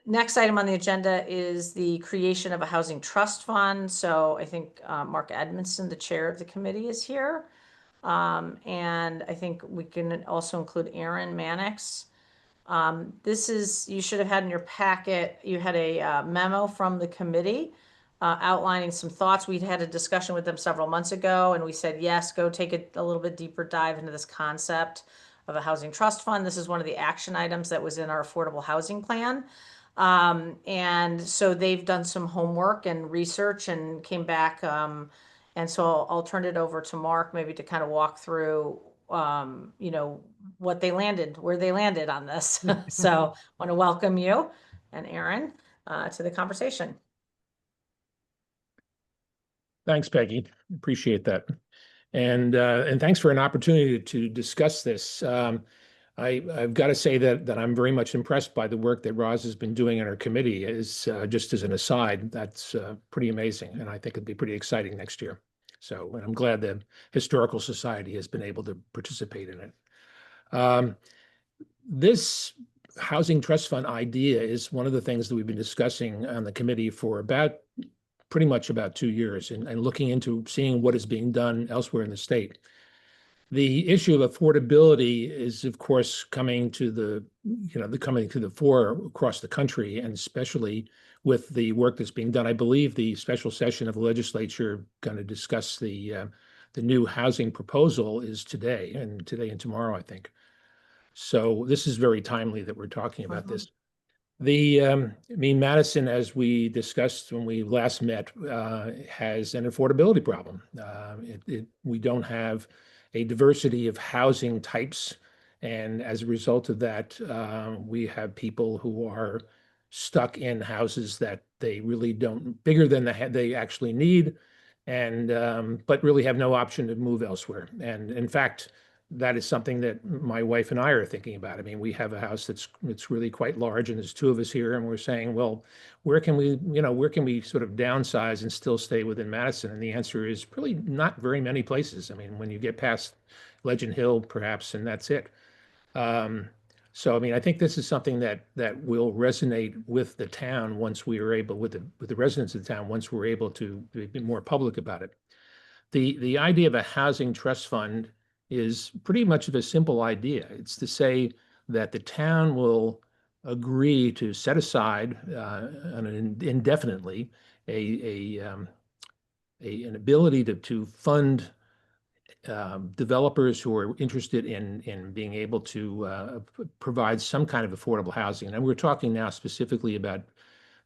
next item on the agenda is the creation of a housing trust fund. So I think Mark Edmondson, the chair of the committee, is here. And I think we can also include Aaron Mannix. You should have had in your packet, you had a memo from the committee outlining some thoughts. We'd had a discussion with them several months ago, and we said, yes, go take a little bit deeper dive into this concept of a housing trust fund. This is one of the action items that was in our affordable housing plan. And so they've done some homework and research and came back. And so I'll turn it over to Mark maybe to kind of walk through, where they landed on this. So I want to welcome you and Aaron to the conversation. Thanks, Peggy. Appreciate that. And thanks for an opportunity to discuss this. I've got to say that I'm very much impressed by the work that Roz has been doing in her committee. Is just as an aside, that's pretty amazing, and I think it'd be pretty exciting next year. So, and I'm glad the Historical Society has been able to participate in it. This housing trust fund idea is one of the things that we've been discussing on the committee for pretty much about 2 years, and looking into seeing what is being done elsewhere in the state. The issue of affordability is, of course, coming to the fore across the country, and especially with the work that's being done. I believe the special session of the legislature going to discuss the new housing proposal is today and tomorrow, I think. So this is very timely that we're talking about this. Madison, as we discussed when we last met, has an affordability problem. We don't have a diversity of housing types, and as a result of that, we have people who are stuck in houses that they really don't, bigger than they actually need, and but really have no option to move elsewhere. And in fact, that is something that my wife and I are thinking about. I mean, we have a house it's really quite large, and there's two of us here, and we're saying, well, where can we sort of downsize and still stay within Madison? And the answer is really not very many places. I mean, when you get past Legend Hill, perhaps, and that's it. So, I mean, I think this is something that will resonate with the town once we are able, with the residents of the town, once we're able to be more public about it. The idea of a housing trust fund is pretty much of a simple idea. It's to say that the town will agree to set aside indefinitely an ability to fund developers who are interested in being able to provide some kind of affordable housing. And we're talking now specifically about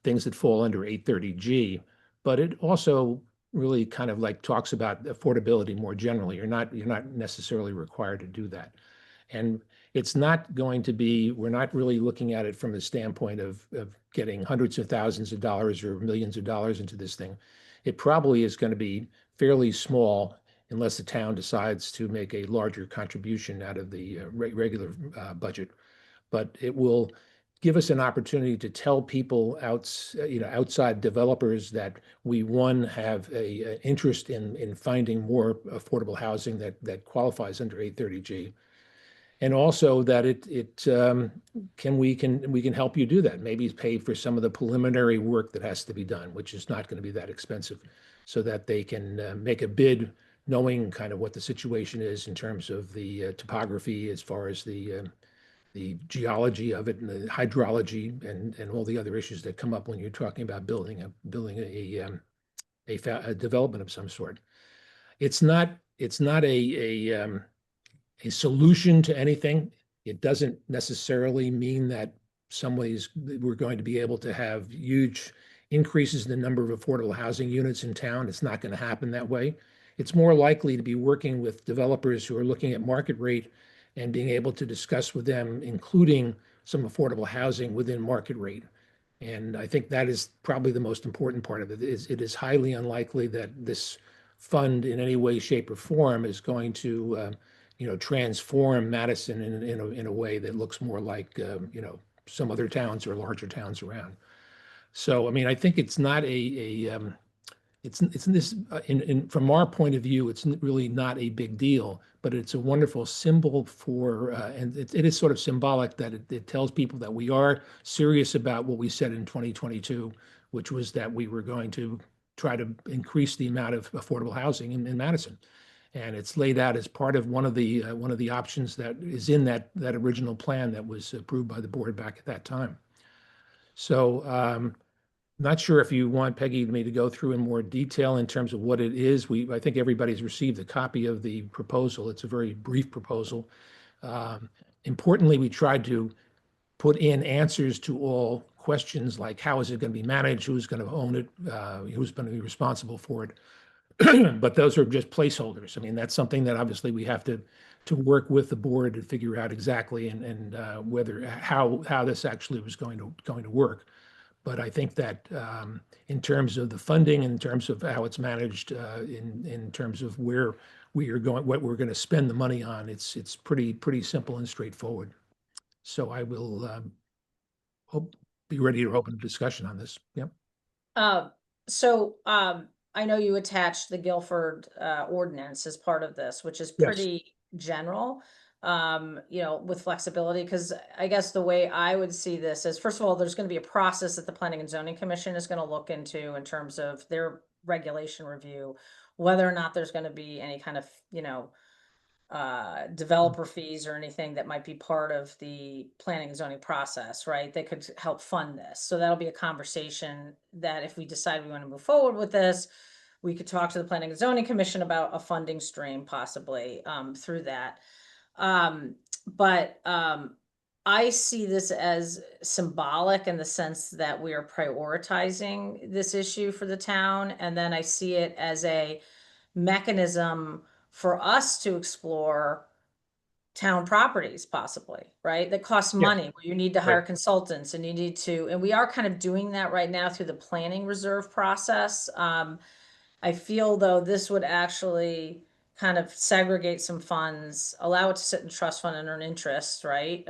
things that fall under 830G, but it also really kind of like talks about affordability more generally. You're not necessarily required to do that. And it's not going to be, we're not really looking at it from the standpoint of getting hundreds of thousands of dollars or millions of dollars into this thing. It probably is going to be fairly small unless the town decides to make a larger contribution out of the regular budget. But it will give us an opportunity to tell people outside developers that we, one, have a interest in finding more affordable housing that qualifies under 830G, and also that we can help you do that. Maybe pay for some of the preliminary work that has to be done, which is not going to be that expensive, so that they can make a bid knowing kind of what the situation is in terms of the topography, as far as the geology of it and the hydrology and all the other issues that come up when you're talking about building a development of some sort. It's not a solution to anything. It doesn't necessarily mean that we're going to be able to have huge increases in the number of affordable housing units in town. It's not going to happen that way. It's more likely to be working with developers who are looking at market rate and being able to discuss with them, including some affordable housing within market rate. And I think that is probably the most important part of it. It is highly unlikely that this fund in any way, shape, or form is going to transform Madison in a way that looks more like some other towns or larger towns around. So, I mean, I think it's not from our point of view, it's really not a big deal, but it's a wonderful symbol for, and it is sort of symbolic that it tells people that we are serious about what we said in 2022, which was that we were going to try to increase the amount of affordable housing in Madison. And it's laid out as part of one of the options that is in that original plan that was approved by the board back at that time. So, not sure if you want Peggy me to go through in more detail in terms of what it is. I think everybody's received a copy of the proposal. It's a very brief proposal. Importantly, we tried to put in answers to all questions like how is it going to be managed, who's going to own it, who's going to be responsible for it. But those are just placeholders. I mean, that's something that obviously we have to work with the board to figure out exactly and how this actually was going to work. But I think that in terms of the funding, in terms of how it's managed, in terms of where we are going, what we're going to spend the money on, it's pretty simple and straightforward. So I will be ready to open a discussion on this. Yep. So I know you attached the Guilford ordinance as part of this, which is Yes. pretty general, with flexibility. Because I guess the way I would see this is, first of all, there's going to be a process that the Planning and Zoning Commission is going to look into in terms of their regulation review, whether or not there's going to be any kind of, developer fees or anything that might be part of the planning and zoning process, right? That could help fund this. So that'll be a conversation that if we decide we want to move forward with this, we could talk to the Planning and Zoning Commission about a funding stream possibly through that. But I see this as symbolic in the sense that we are prioritizing this issue for the town. And then I see it as a mechanism for us to explore town properties possibly, right? That costs money, where you need to hire Right. consultants and you need to, and we are kind of doing that right now through the planning reserve process. I feel though this would actually kind of segregate some funds, allow it to sit in trust fund and earn interest, right?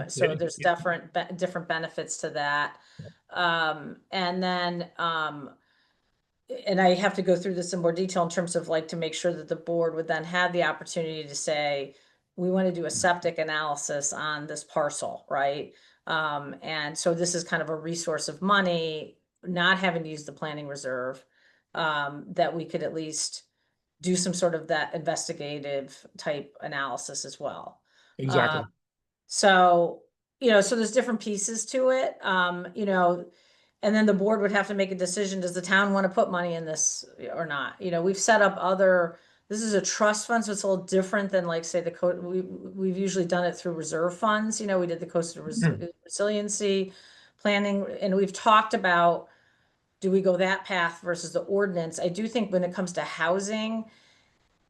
So Yeah, there's yeah. different benefits to that. And then, and I have to go through this in more detail in terms of like to make sure that the board would then have the opportunity to say, we want to do a septic analysis on this parcel, right? And so this is kind of a resource of money, not having to use the planning reserve, that we could at least do some sort of that investigative type analysis as well. Exactly. So, so there's different pieces to it, and then the board would have to make a decision, does the town want to put money in this or not? We've set up this is a trust fund, so it's a little different than like, say, we've usually done it through reserve funds. We did the coastal resiliency planning, and we've talked about, do we go that path versus the ordinance? I do think when it comes to housing,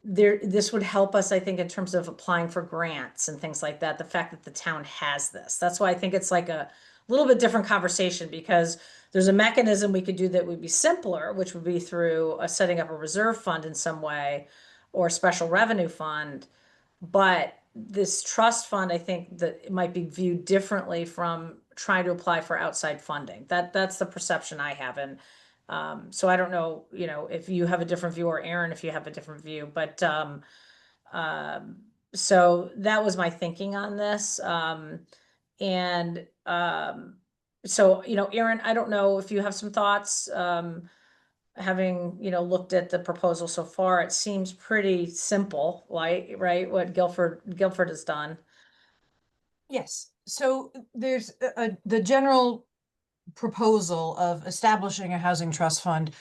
this would help us, I think, in terms of applying for grants and things like that, the fact that the town has this. That's why I think it's like a little bit different conversation, because there's a mechanism we could do that would be simpler, which would be through setting up a reserve fund in some way or a special revenue fund. But this trust fund, I think that it might be viewed differently from trying to apply for outside funding. That's the perception I have. And so I don't know, if you have a different view, or Aaron, if you have a different view, but so that was my thinking on this. And so, Aaron, I don't know if you have some thoughts, having, looked at the proposal so far. It seems pretty simple, like, right, what Guilford has done. Yes, so there's the general proposal of establishing a housing trust fund.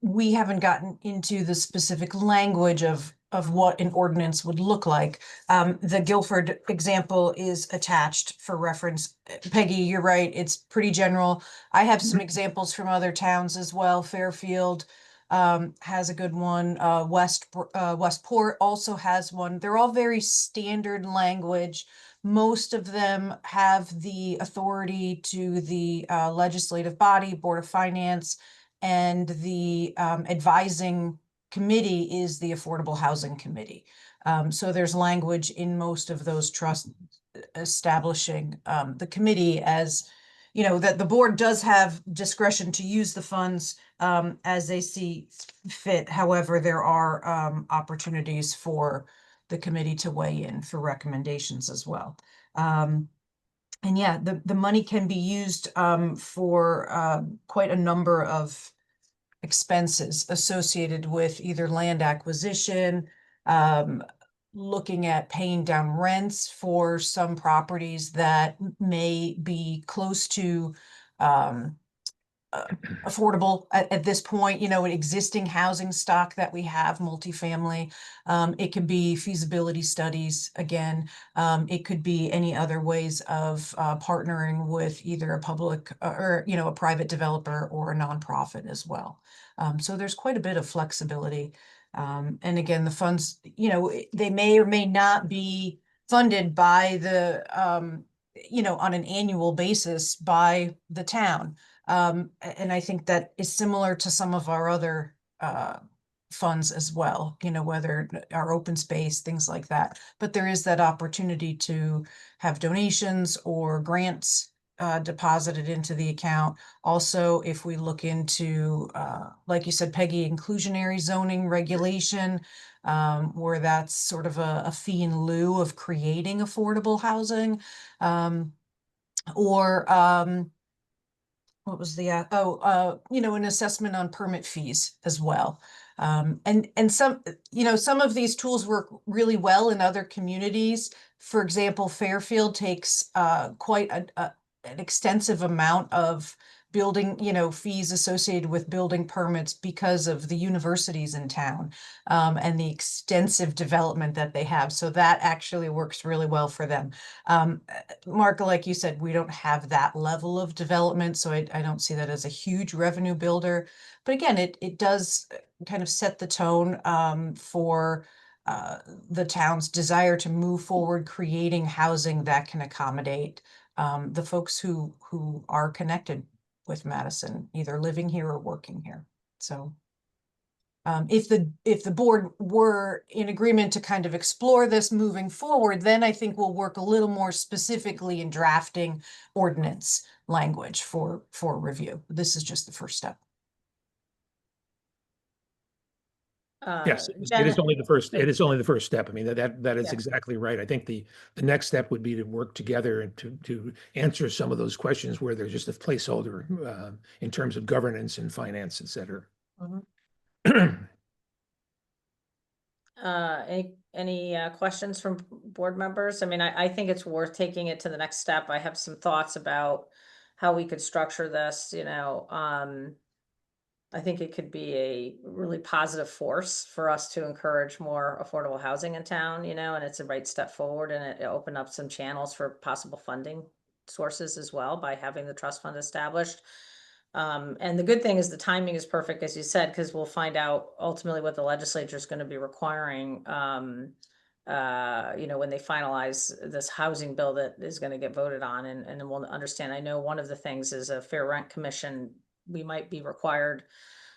We haven't gotten into the specific language of what an ordinance would look like. The Guilford example is attached for reference. Peggy, you're right, it's pretty general. I have some examples from other towns as well. Fairfield has a good one. Westport also has one. They're all very standard language. Most of them have the authority to the legislative body, Board of Finance, and the advising committee is the Affordable Housing Committee. So there's language in most of those trusts establishing the committee as, that the board does have discretion to use the funds as they see fit. However, there are opportunities for the committee to weigh in for recommendations as well. And yeah, the money can be used for quite a number of expenses associated with either land acquisition, looking at paying down rents for some properties that may be close to affordable at this point, an existing housing stock that we have, multifamily. It could be feasibility studies again. It could be any other ways of partnering with either a public or, a private developer or a nonprofit as well. So there's quite a bit of flexibility. And again, the funds, they may or may not be funded by the, on an annual basis by the town. And I think that is similar to some of our other funds as well, you know, whether our open space, things like that. But there is that opportunity to have donations or grants deposited into the account. Also, if we look into, like you said, Peggy, inclusionary zoning regulation, where that's sort of a fee in lieu of creating affordable housing, or what was the, you know, an assessment on permit fees as well. And some, you know, some of these tools work really well in other communities. For example, Fairfield takes quite an extensive amount of building, you know, fees associated with building permits because of the universities in town, and the extensive development that they have. So that actually works really well for them. Mark, like you said, we don't have that level of development, so I don't see that as a huge revenue builder. But again, it does kind of set the tone for the town's desire to move forward, creating housing that can accommodate the folks who are connected with Madison, either living here or working here. So if the board were in agreement to kind of explore this moving forward, then I think we'll work a little more specifically in drafting ordinance language for review. This is just the first step. Yes, it Jen, is only the first, it is only the first step. I mean, that is Yeah. exactly right. I think the next step would be to work together and to answer some of those questions where there's just a placeholder in terms of governance and finance, et cetera. Any questions from board members? I mean, I think it's worth taking it to the next step. I have some thoughts about how we could structure this, you know. I think it could be a really positive force for us to encourage more affordable housing in town, you know, and it's a right step forward, and it opened up some channels for possible funding sources as well by having the trust fund established. And the good thing is the timing is perfect, as you said, because we'll find out ultimately what the legislature is going to be requiring, you know, when they finalize this housing bill that is going to get voted on, and we'll understand. I know one of the things is a fair rent commission. We might be required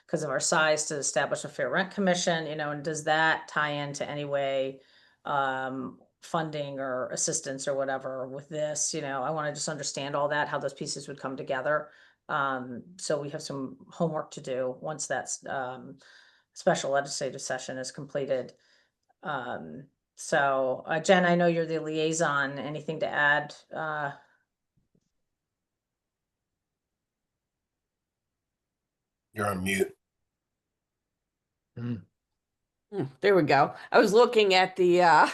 because of our size to establish a fair rent commission, you know, and does that tie into any way, funding or assistance or whatever with this, you know? I want to just understand all that, how those pieces would come together. So we have some homework to do once that's special legislative session is completed. So Jen, I know you're the liaison. Anything to add? You're on mute. There we go. I was looking at the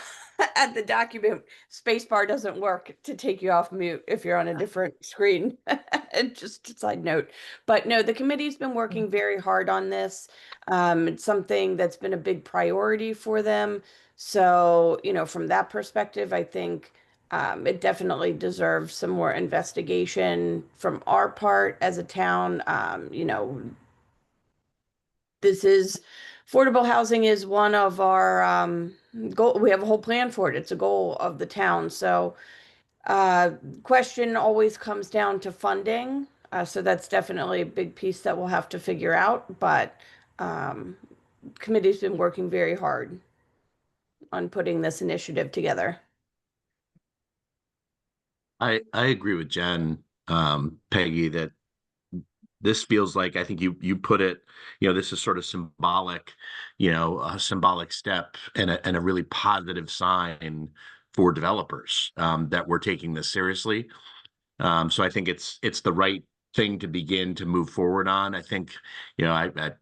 at the document. Spacebar doesn't work to take you off mute if you're on a different screen. Just a side note. But no, the committee's been working very hard on this. It's something that's been a big priority for them. So, you know, from that perspective, I think it definitely deserves some more investigation from our part as a town. You know, this is affordable housing is one of our goal. We have a whole plan for it. It's a goal of the town. So question always comes down to funding. So that's definitely a big piece that we'll have to figure out. But committee's been working very hard on putting this initiative together. I agree with Jen, Peggy, that this feels like, I think you put it, you know, this is sort of symbolic, you know, a symbolic step and a really positive sign for developers that we're taking this seriously. So I think it's the right thing to begin to move forward on. I think, you know, I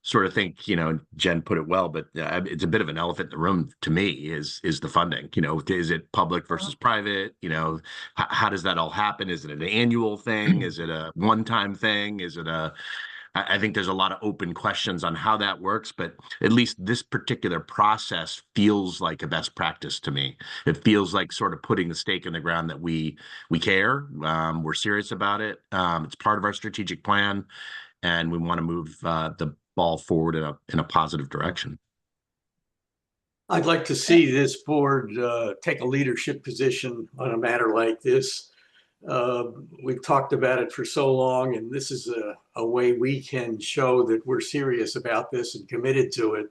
sort of think, you know, Jen put it well, but it's a bit of an elephant in the room to me is the funding. You know, is it public versus private? You know, how does that all happen? Is it an annual thing? Is it a one-time thing? Is it I think there's a lot of open questions on how that works, but at least this particular process feels like a best practice to me. It feels like sort of putting the stake in the ground that we care, we're serious about it. It's part of our strategic plan, and we want to move the ball forward in a positive direction. I'd like to see this board take a leadership position on a matter like this. We've talked about it for so long, and this is a way we can show that we're serious about this and committed to it.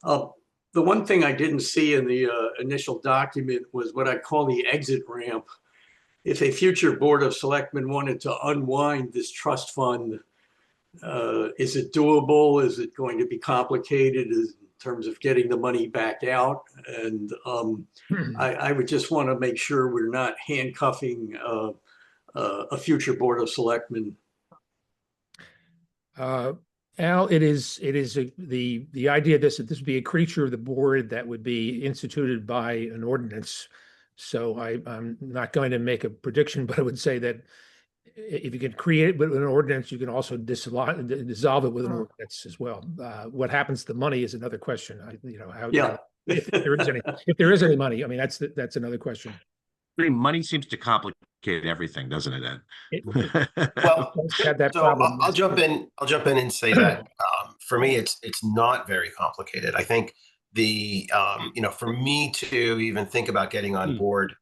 The one thing I didn't see in the initial document was what I call the exit ramp. If a future Board of Selectmen wanted to unwind this trust fund, is it doable? Is it going to be complicated in terms of getting the money back out? And I would just want to make sure we're not handcuffing a future Board of Selectmen. Al, it is the idea that this would be a creature of the board that would be instituted by an ordinance. So I'm not going to make a prediction, but I would say that if you can create it with an ordinance, you can also dissolve it with an ordinance as well. What happens to the money is another question. Yeah. If there is any money, I mean, that's another question. I mean, money seems to complicate everything, doesn't it, Ed? Well, had that so problem. I'll jump in. I'll jump in and say that for me, it's not very complicated. I think for me to even think about getting on board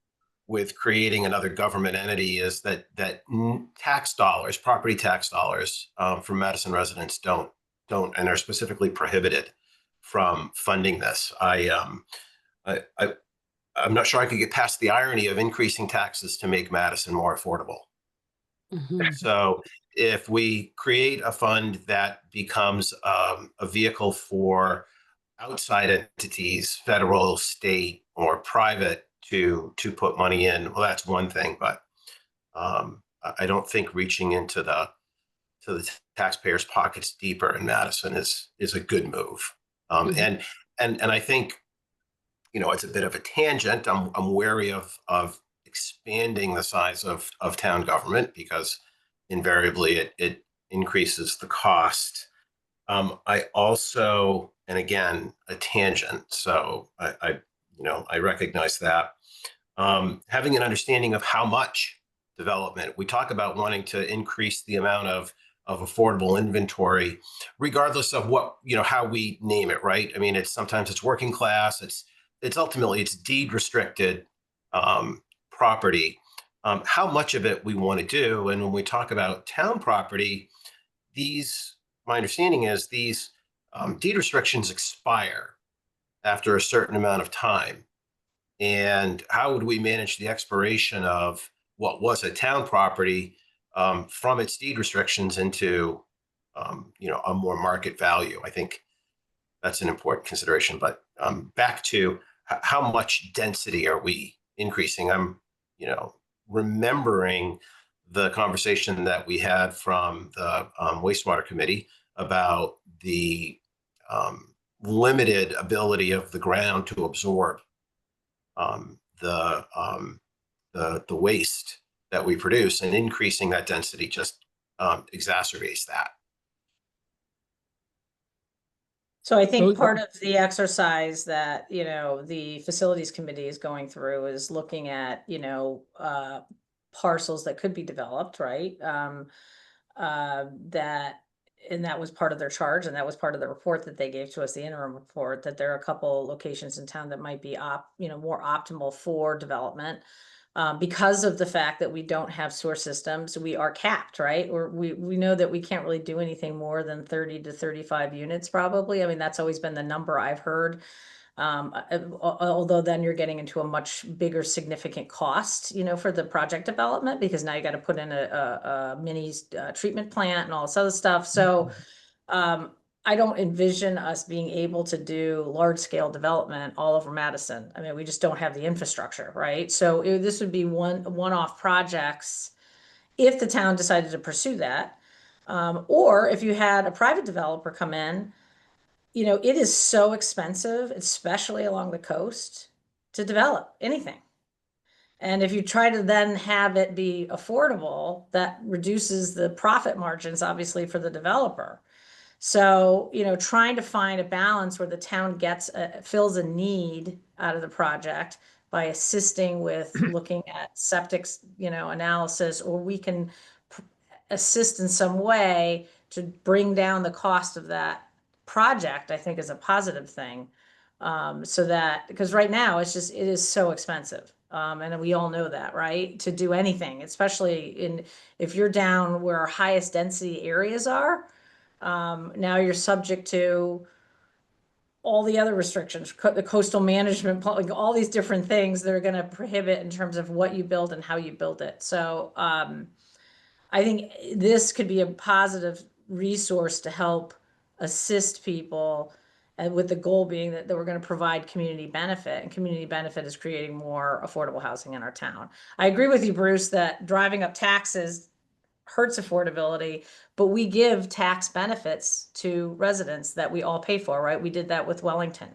with creating another government entity is that tax dollars, property tax dollars from Madison residents don't and are specifically prohibited from funding this. I'm not sure I could get past the irony of increasing taxes to make Madison more affordable. So if we create a fund that becomes a vehicle for outside entities, federal, state, or private to put money in, well, that's one thing. But I don't think reaching into the taxpayers' pockets deeper in Madison is a good move. And I think, it's a bit of a tangent. I'm wary of expanding the size of town government because invariably it increases the cost. I also, and again, a tangent. So I recognize that. Having an understanding of how much development, we talk about wanting to increase the amount of affordable inventory, regardless of what, how we name it, right? I mean, sometimes it's working class, it's ultimately deed restricted property. How much of it we want to do, and when we talk about town property, my understanding is these deed restrictions expire after a certain amount of time. And how would we manage the expiration of what was a town property from its deed restrictions into a more market value? I think that's an important consideration. But back to how much density are we increasing? I'm, remembering the conversation that we had from the wastewater committee about the limited ability of the ground to absorb the waste that we produce, and increasing that density just exacerbates that. So I think part of the exercise that, the facilities committee is going through is looking at, parcels that could be developed, right? That was part of their charge, and that was part of the report that they gave to us, the interim report, that there are a couple locations in town that might be more optimal for development. Because of the fact that we don't have sewer systems, we are capped, right? Or we know that we can't really do anything more than 30 to 35 units, probably. I mean, that's always been the number I've heard. Although then you're getting into a much bigger significant cost, for the project development, because now you got to put in a mini treatment plant and all this other stuff. So I don't envision us being able to do large scale development all over Madison. I mean, we just don't have the infrastructure, right? So this would be one-off projects if the town decided to pursue that. Or if you had a private developer come in, it is so expensive, especially along the coast, to develop anything. And if you try to then have it be affordable, that reduces the profit margins, obviously, for the developer. So, trying to find a balance where the town fills a need out of the project by assisting with looking at septic, analysis, or we can assist in some way to bring down the cost of that project, I think is a positive thing. So that, because right now it is so expensive. And we all know that, right? To do anything, especially if you're down where our highest density areas are, now you're subject to all the other restrictions, the coastal management, like all these different things that are going to prohibit in terms of what you build and how you build it. So I think this could be a positive resource to help assist people, and with the goal being that we're going to provide community benefit, and community benefit is creating more affordable housing in our town. I agree with you, Bruce, that driving up taxes hurts affordability, but we give tax benefits to residents that we all pay for, right? We did that with Wellington.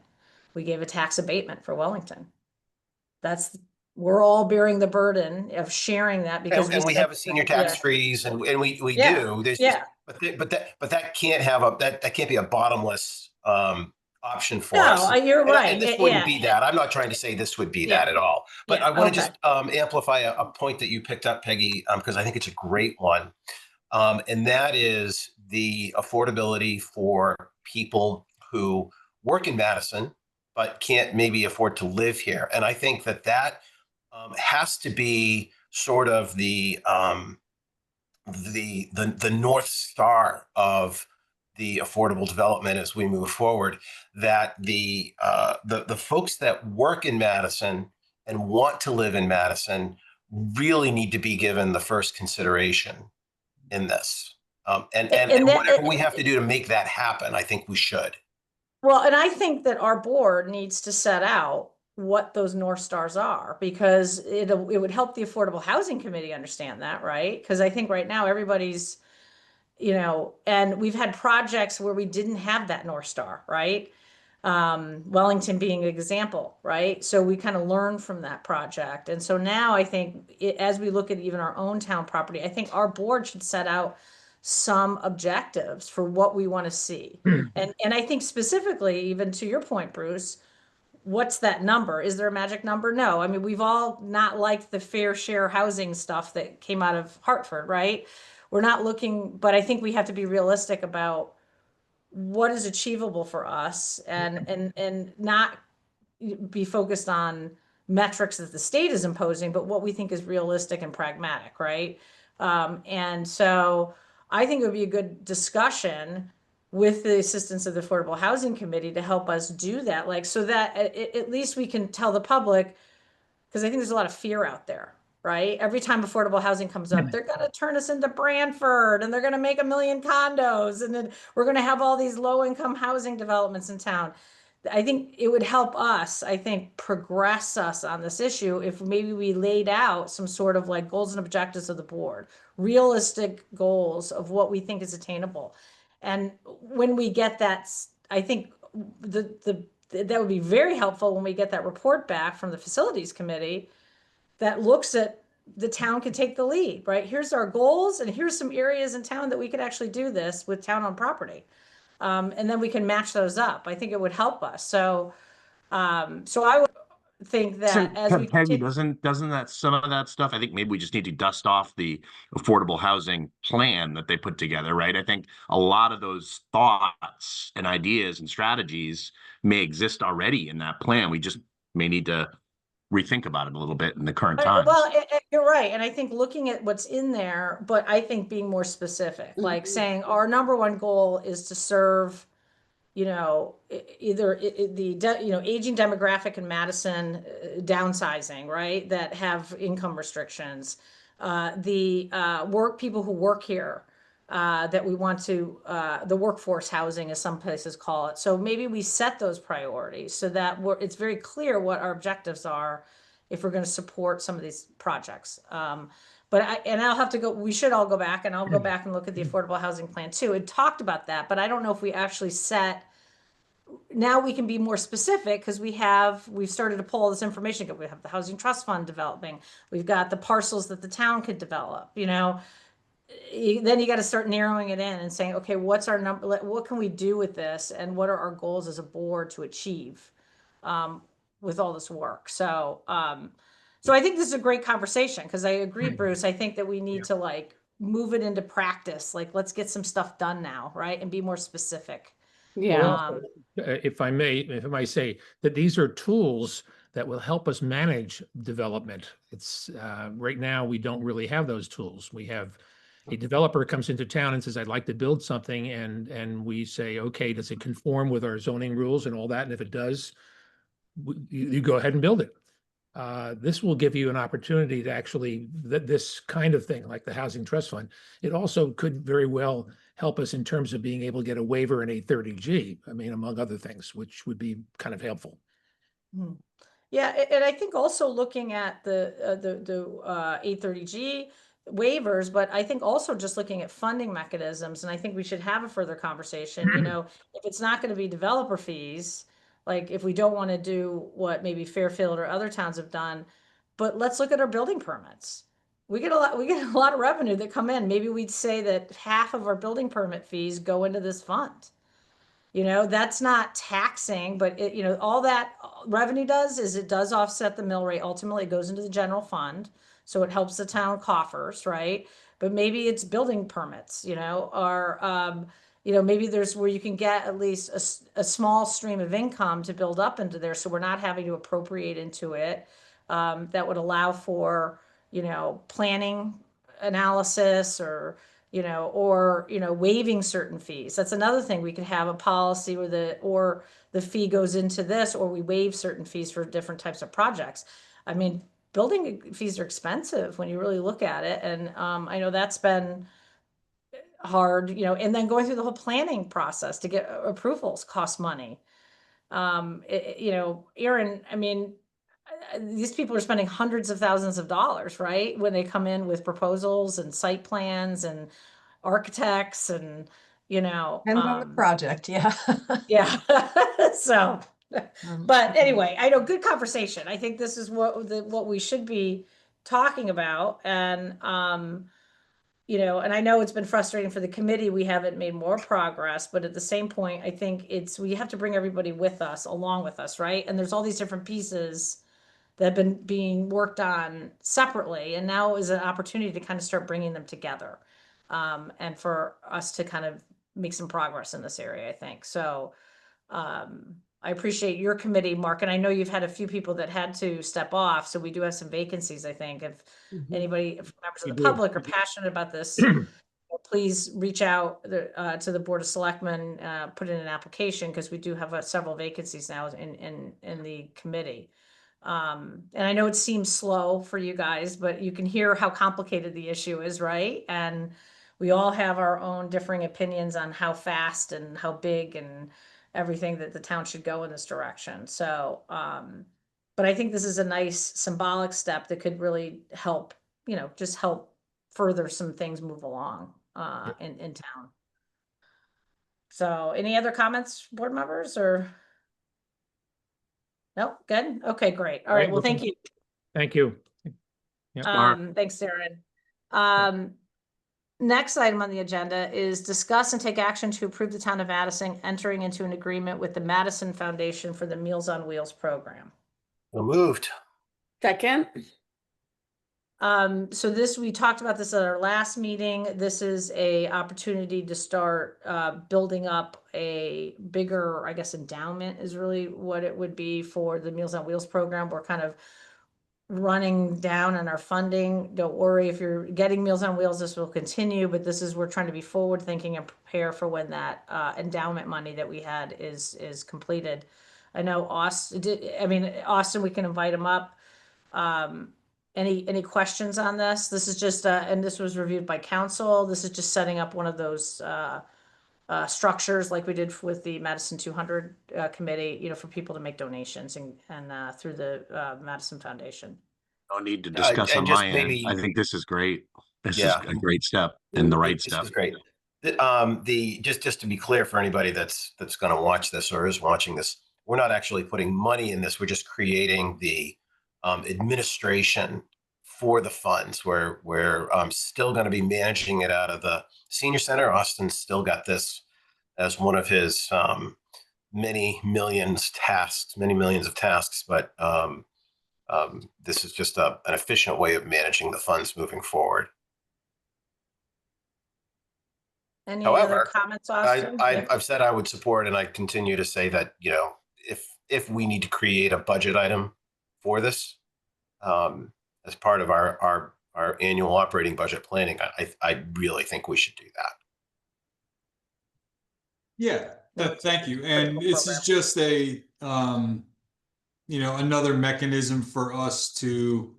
We gave a tax abatement for Wellington. We're all bearing the burden of sharing that because And we have a senior tax freeze, and we do. There's just, but that can't have that can't be a bottomless option for us. You're right. And this wouldn't be that. I'm not trying to say this would be that at all. But I want to just amplify a point that you picked up, Peggy, because I think it's a great one. And that is the affordability for people who work in Madison but can't maybe afford to live here. And I think that has to be sort of the North Star of the affordable development as we move forward. That the folks that work in Madison and want to live in Madison really need to be given the first consideration in this. And whatever we have to do to make that happen, I think we should. Well, and I think that our board needs to set out what those North Stars are, because it would help the Affordable Housing Committee understand that, right? Because I think right now everybody's, and we've had projects where we didn't have that North Star, right? Wellington being an example, right? So we kind of learned from that project. And so now I think as we look at even our own town property, I think our board should set out some objectives for what we want to see. And I think specifically, even to your point, Bruce, what's that number? Is there a magic number? No. I mean, we've all not liked the fair share housing stuff that came out of Hartford, right? We're not looking, but I think we have to be realistic about what is achievable for us, and not be focused on metrics that the state is imposing, but what we think is realistic and pragmatic, right? And so I think it would be a good discussion with the assistance of the Affordable Housing Committee to help us do that, like, so that at least we can tell the public, because I think there's a lot of fear out there, right? Every time affordable housing comes up, they're going to turn us into Branford, and they're going to make 1 million condos, and then we're going to have all these low-income housing developments in town. I think it would help us, progress us on this issue if maybe we laid out some sort of like goals and objectives of the board, realistic goals of what we think is attainable. And when we get that, I think that would be very helpful when we get that report back from the facilities committee that looks at the town could take the lead, right? Here's our goals, and here's some areas in town that we could actually do this with town-owned property. And then we can match those up. I think it would help us. So I would think that as we Peggy, continue, doesn't that some of that stuff? I think maybe we just need to dust off the affordable housing plan that they put together, right? I think a lot of those thoughts and ideas and strategies may exist already in that plan. We just may need to rethink about it a little bit in the current times. well, you're right. And I think looking at what's in there, but I think being more specific, like saying our number one goal is to serve, either the aging demographic in Madison, downsizing, right, that have income restrictions, the people who work here, that we want to, the workforce housing, as some places call it. So maybe we set those priorities so that it's very clear what our objectives are if we're going to support some of these projects. But I'll have to go, we should all go back, and I'll go back and look at the affordable housing plan too. It talked about that, but I don't know if we actually now we can be more specific, because we've started to pull all this information. We have the housing trust fund developing. We've got the parcels that the town could develop, then you got to start narrowing it in and saying, okay, what's our number? What can we do with this? And what are our goals as a board to achieve, with all this work? So I think this is a great conversation, because I agree, Bruce. I think that we need to move it into practice. Let's get some stuff done now, right? And be more specific. Yeah. If I may say that these are tools that will help us manage development. It's right now we don't really have those tools. We have a developer comes into town and says, "I'd like to build something," and we say, "Okay, does it conform with our zoning rules and all that?" And if it does, you go ahead and build it. This will give you an opportunity to actually this kind of thing, like the Housing Trust Fund. It also could very well help us in terms of being able to get a waiver in 830G. I mean, among other things, which would be kind of helpful. Yeah, and I think also looking at the 830G waivers, but I think also just looking at funding mechanisms, and I think we should have a further conversation. You know, if it's not going to be developer fees, like if we don't want to do what maybe Fairfield or other towns have done, but let's look at our building permits. We get a lot of revenue that come in. Maybe we'd say that half of our building permit fees go into this fund. You know, that's not taxing, but it, you know, all that revenue does is it does offset the mill rate. Ultimately, it goes into the general fund. So it helps the town coffers, right? But maybe it's building permits, you know, or, you know, maybe there's where you can get at least a small stream of income to build up into there. So we're not having to appropriate into it. That would allow for, you know, planning analysis or, you know, or, you know, waiving certain fees. That's another thing. We could have a policy where the fee goes into this, or we waive certain fees for different types of projects. I mean, building fees are expensive when you really look at it. And I know that's been hard, you know, and then going through the whole planning process to get approvals costs money. You know, Aaron, I mean, these people are spending hundreds of thousands of dollars, right? When they come in with proposals and site plans and architects and, you know, Depends on the project, yeah. yeah. So, but anyway, I know, good conversation. I think this is what we should be talking about. And, you know, and I know it's been frustrating for the committee. We haven't made more progress, but at the same point, I think we have to bring everybody with us, along with us, right? And there's all these different pieces that have been being worked on separately, and now is an opportunity to kind of start bringing them together, and for us to kind of make some progress in this area, I think. So I appreciate your committee, Mark, and I know you've had a few people that had to step off, so we do have some vacancies, I think. If anybody, if members of the public are passionate about this, please reach out to the Board of Selectmen, put in an application, because we do have several vacancies now in the committee. And I know it seems slow for you guys, but you can hear how complicated the issue is, right? And we all have our own differing opinions on how fast and how big and everything that the town should go in this direction. So, but I think this is a nice symbolic step that could really help, you know, just help further some things move along in town. So any other comments, board members, or? No, good. Okay, great. All right. Well, thank you. Thank you. Thanks, Darren. Next item on the agenda is discuss and take action to approve the town of Madison entering into an agreement with the Madison Foundation for the Meals on Wheels program. Well moved. Second. So we talked about this at our last meeting. This is a opportunity to start building up a bigger, I guess, endowment is really what it would be for the Meals on Wheels program. We're kind of running down on our funding. Don't worry if you're getting Meals on Wheels, this will continue, but we're trying to be forward thinking and prepare for when that endowment money that we had is completed. I know Austin, we can invite him up. Any questions on this? This is just, and this was reviewed by council. This is just setting up one of those structures like we did with the Madison 200 committee, you know, for people to make donations and through the Madison Foundation. No need to discuss on my end. I think this is great. This is a great step and the right step. This is great. Just to be clear for anybody that's going to watch this or is watching this, we're not actually putting money in this. We're just creating the administration for the funds. We're still going to be managing it out of the senior center. Austin's still got this as one of his many millions of tasks, but this is just an efficient way of managing the funds moving forward. Any other comments, Austin? I've said I would support, and I continue to say that, you know, if we need to create a budget item for this as part of our annual operating budget planning, I really think we should do that. Yeah, thank you. Critical And this is program. just a, another mechanism for us to,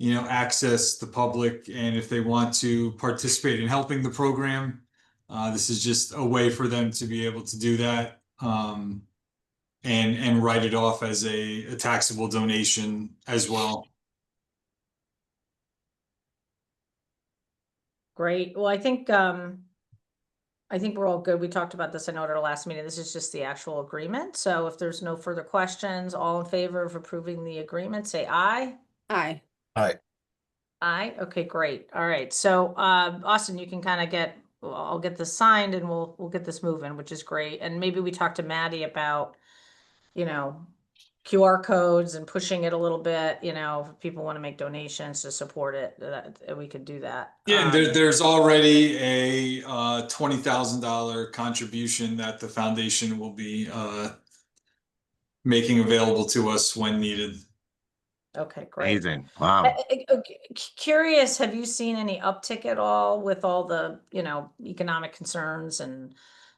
access the public. And if they want to participate in helping the program, this is just a way for them to be able to do that. And write it off as a taxable donation as well. Great. Well, I think we're all good. We talked about this, I know, at our last meeting. This is just the actual agreement. So if there's no further questions, all in favor of approving the agreement, say aye. Aye. Aye. Aye. Okay, great. All right. So, Austin, you can kind of I'll get this signed and we'll get this moving, which is great. And maybe we talk to Maddie about, QR codes and pushing it a little bit, if people want to make donations to support it, that we could do that. Yeah, and there's already a $20,000 contribution that the foundation will be making available to us when needed. Okay, great. Amazing. Wow. Curious, have you seen any uptick at all with all the, economic concerns and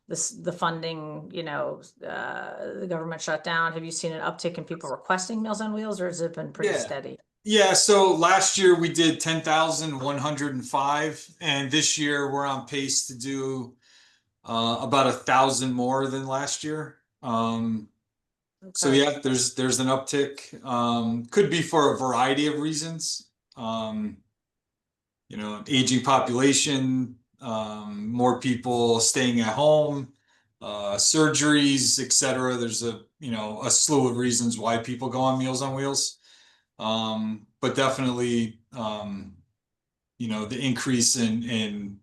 the funding, the government shutdown? Have you seen an uptick in people requesting Meals on Wheels, or has it been pretty steady? Yeah, so last year we did 10,105, and this year we're on pace to do about 1,000 more than last year. So Okay. yeah, there's an uptick. Could be for a variety of reasons. Aging population, more people staying at home, surgeries, etc. There's a slew of reasons why people go on Meals on Wheels. But definitely, the increase in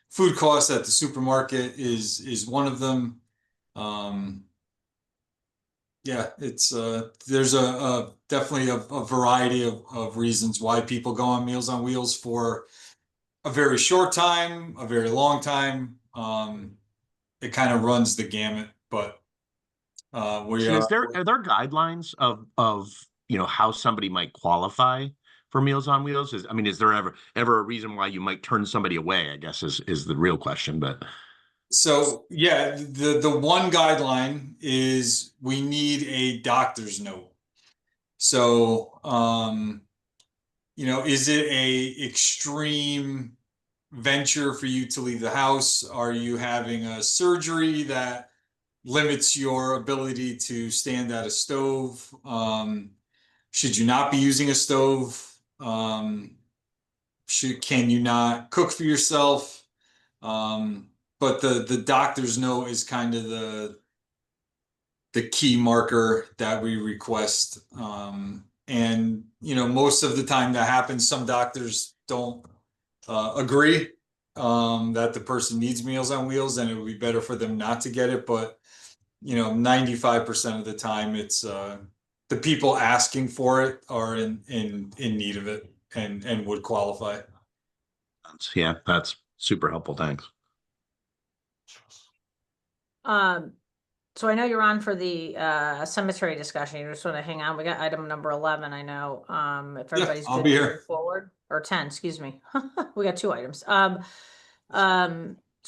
food costs at the supermarket is one of them. Yeah, it's there's definitely a variety of reasons why people go on Meals on Wheels for a very short time, a very long time. It kind of runs the gamut, but Are there guidelines of how somebody might qualify for Meals on Wheels? Is there ever a reason why you might turn somebody away, I guess is the real question. But so yeah, the one guideline is we need a doctor's note. So is it a extreme venture for you to leave the house? Are you having a surgery that limits your ability to stand at a stove? Should you not be using a stove? Can you not cook for yourself? But the doctor's note is kind of the key marker that we request. And most of the time that happens, some doctors don't agree that the person needs Meals on Wheels, and it would be better for them not to get it. But 95% of the time, it's the people asking for it are in need of it and would qualify. Yeah, that's super helpful. Thanks. So I know you're on for the cemetery discussion. You just want to hang on. We got item number 11. I know if everybody's I'll good be moving here. forward, or 10, excuse me. We got 2 items. So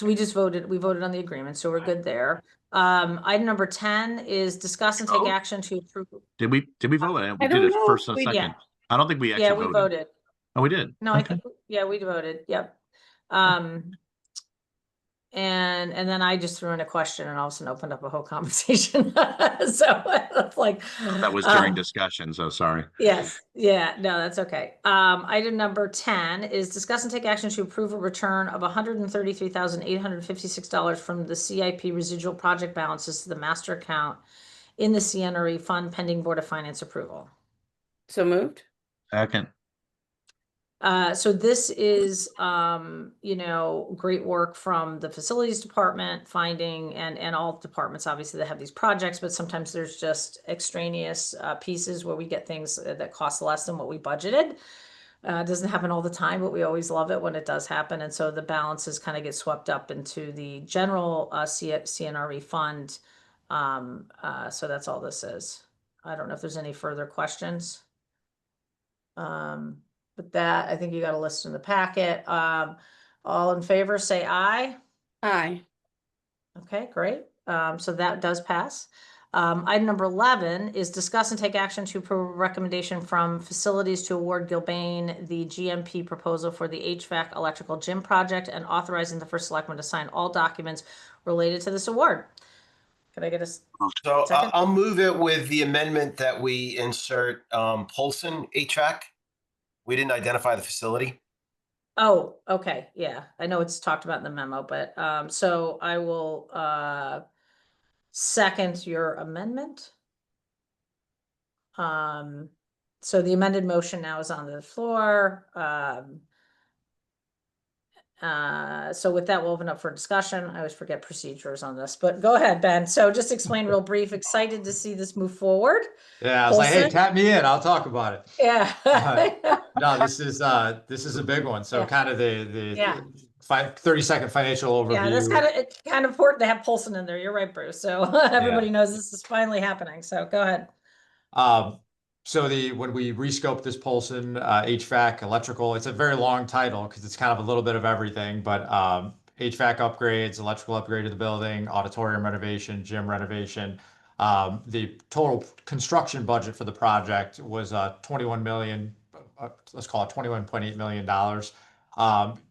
we voted on the agreement, so we're good there. Item number 10 is discuss and take action to approve. Did we vote? We I did don't it know first if and we- second. I don't think we actually Yeah, we voted. Oh, we did. No, Okay. I think, we voted. Yep. And then I just threw in a question and all of a sudden opened up a whole conversation. So it's like That was during discussion, so sorry. yes, yeah, no, that's okay. Item number 10 is discuss and take action to approve a return of $133,856 from the CIP residual project balances to the master account in the CNRE fund pending Board of Finance approval. So moved. Second. So this is, great work from the facilities department, finding, and all departments, obviously, that have these projects, but sometimes there's just extraneous pieces where we get things that cost less than what we budgeted. It doesn't happen all the time, but we always love it when it does happen. And so the balances kind of get swept up into the general CNRE fund. So that's all this is. I don't know if there's any further questions. With that, I think you got a list in the packet. All in favor, say aye. Aye. Okay, great. So that does pass. Item number 11 is discuss and take action to approve a recommendation from facilities to award Gilbane the GMP proposal for the HVAC electrical gym project and authorizing the first selectman to sign all documents related to this award. Can I get a So second? I'll move it with the amendment that we insert Polson HVAC. We didn't identify the facility. Oh, okay, yeah, I know it's talked about in the memo, but so I will second your amendment. So the amended motion now is on the floor. So with that, we'll open up for discussion. I always forget procedures on this, but go ahead, Ben. So just explain real brief. Excited to see this move forward. Yeah, I was like, hey, Polson? tap me in. I'll talk about it. Yeah. No, this is a big one. So Yeah. kind of the Yeah. 30-second financial Yeah, that's overview. it's kind of important to have Polson in there. You're right, Bruce. So everybody knows this is finally happening. So go ahead. So when we rescoped this Polson HVAC electrical, it's a very long title because it's kind of a little bit of everything, but HVAC upgrades, electrical upgrade of the building, auditorium renovation, gym renovation. The total construction budget for the project was 21 million, let's call it $21.8 million.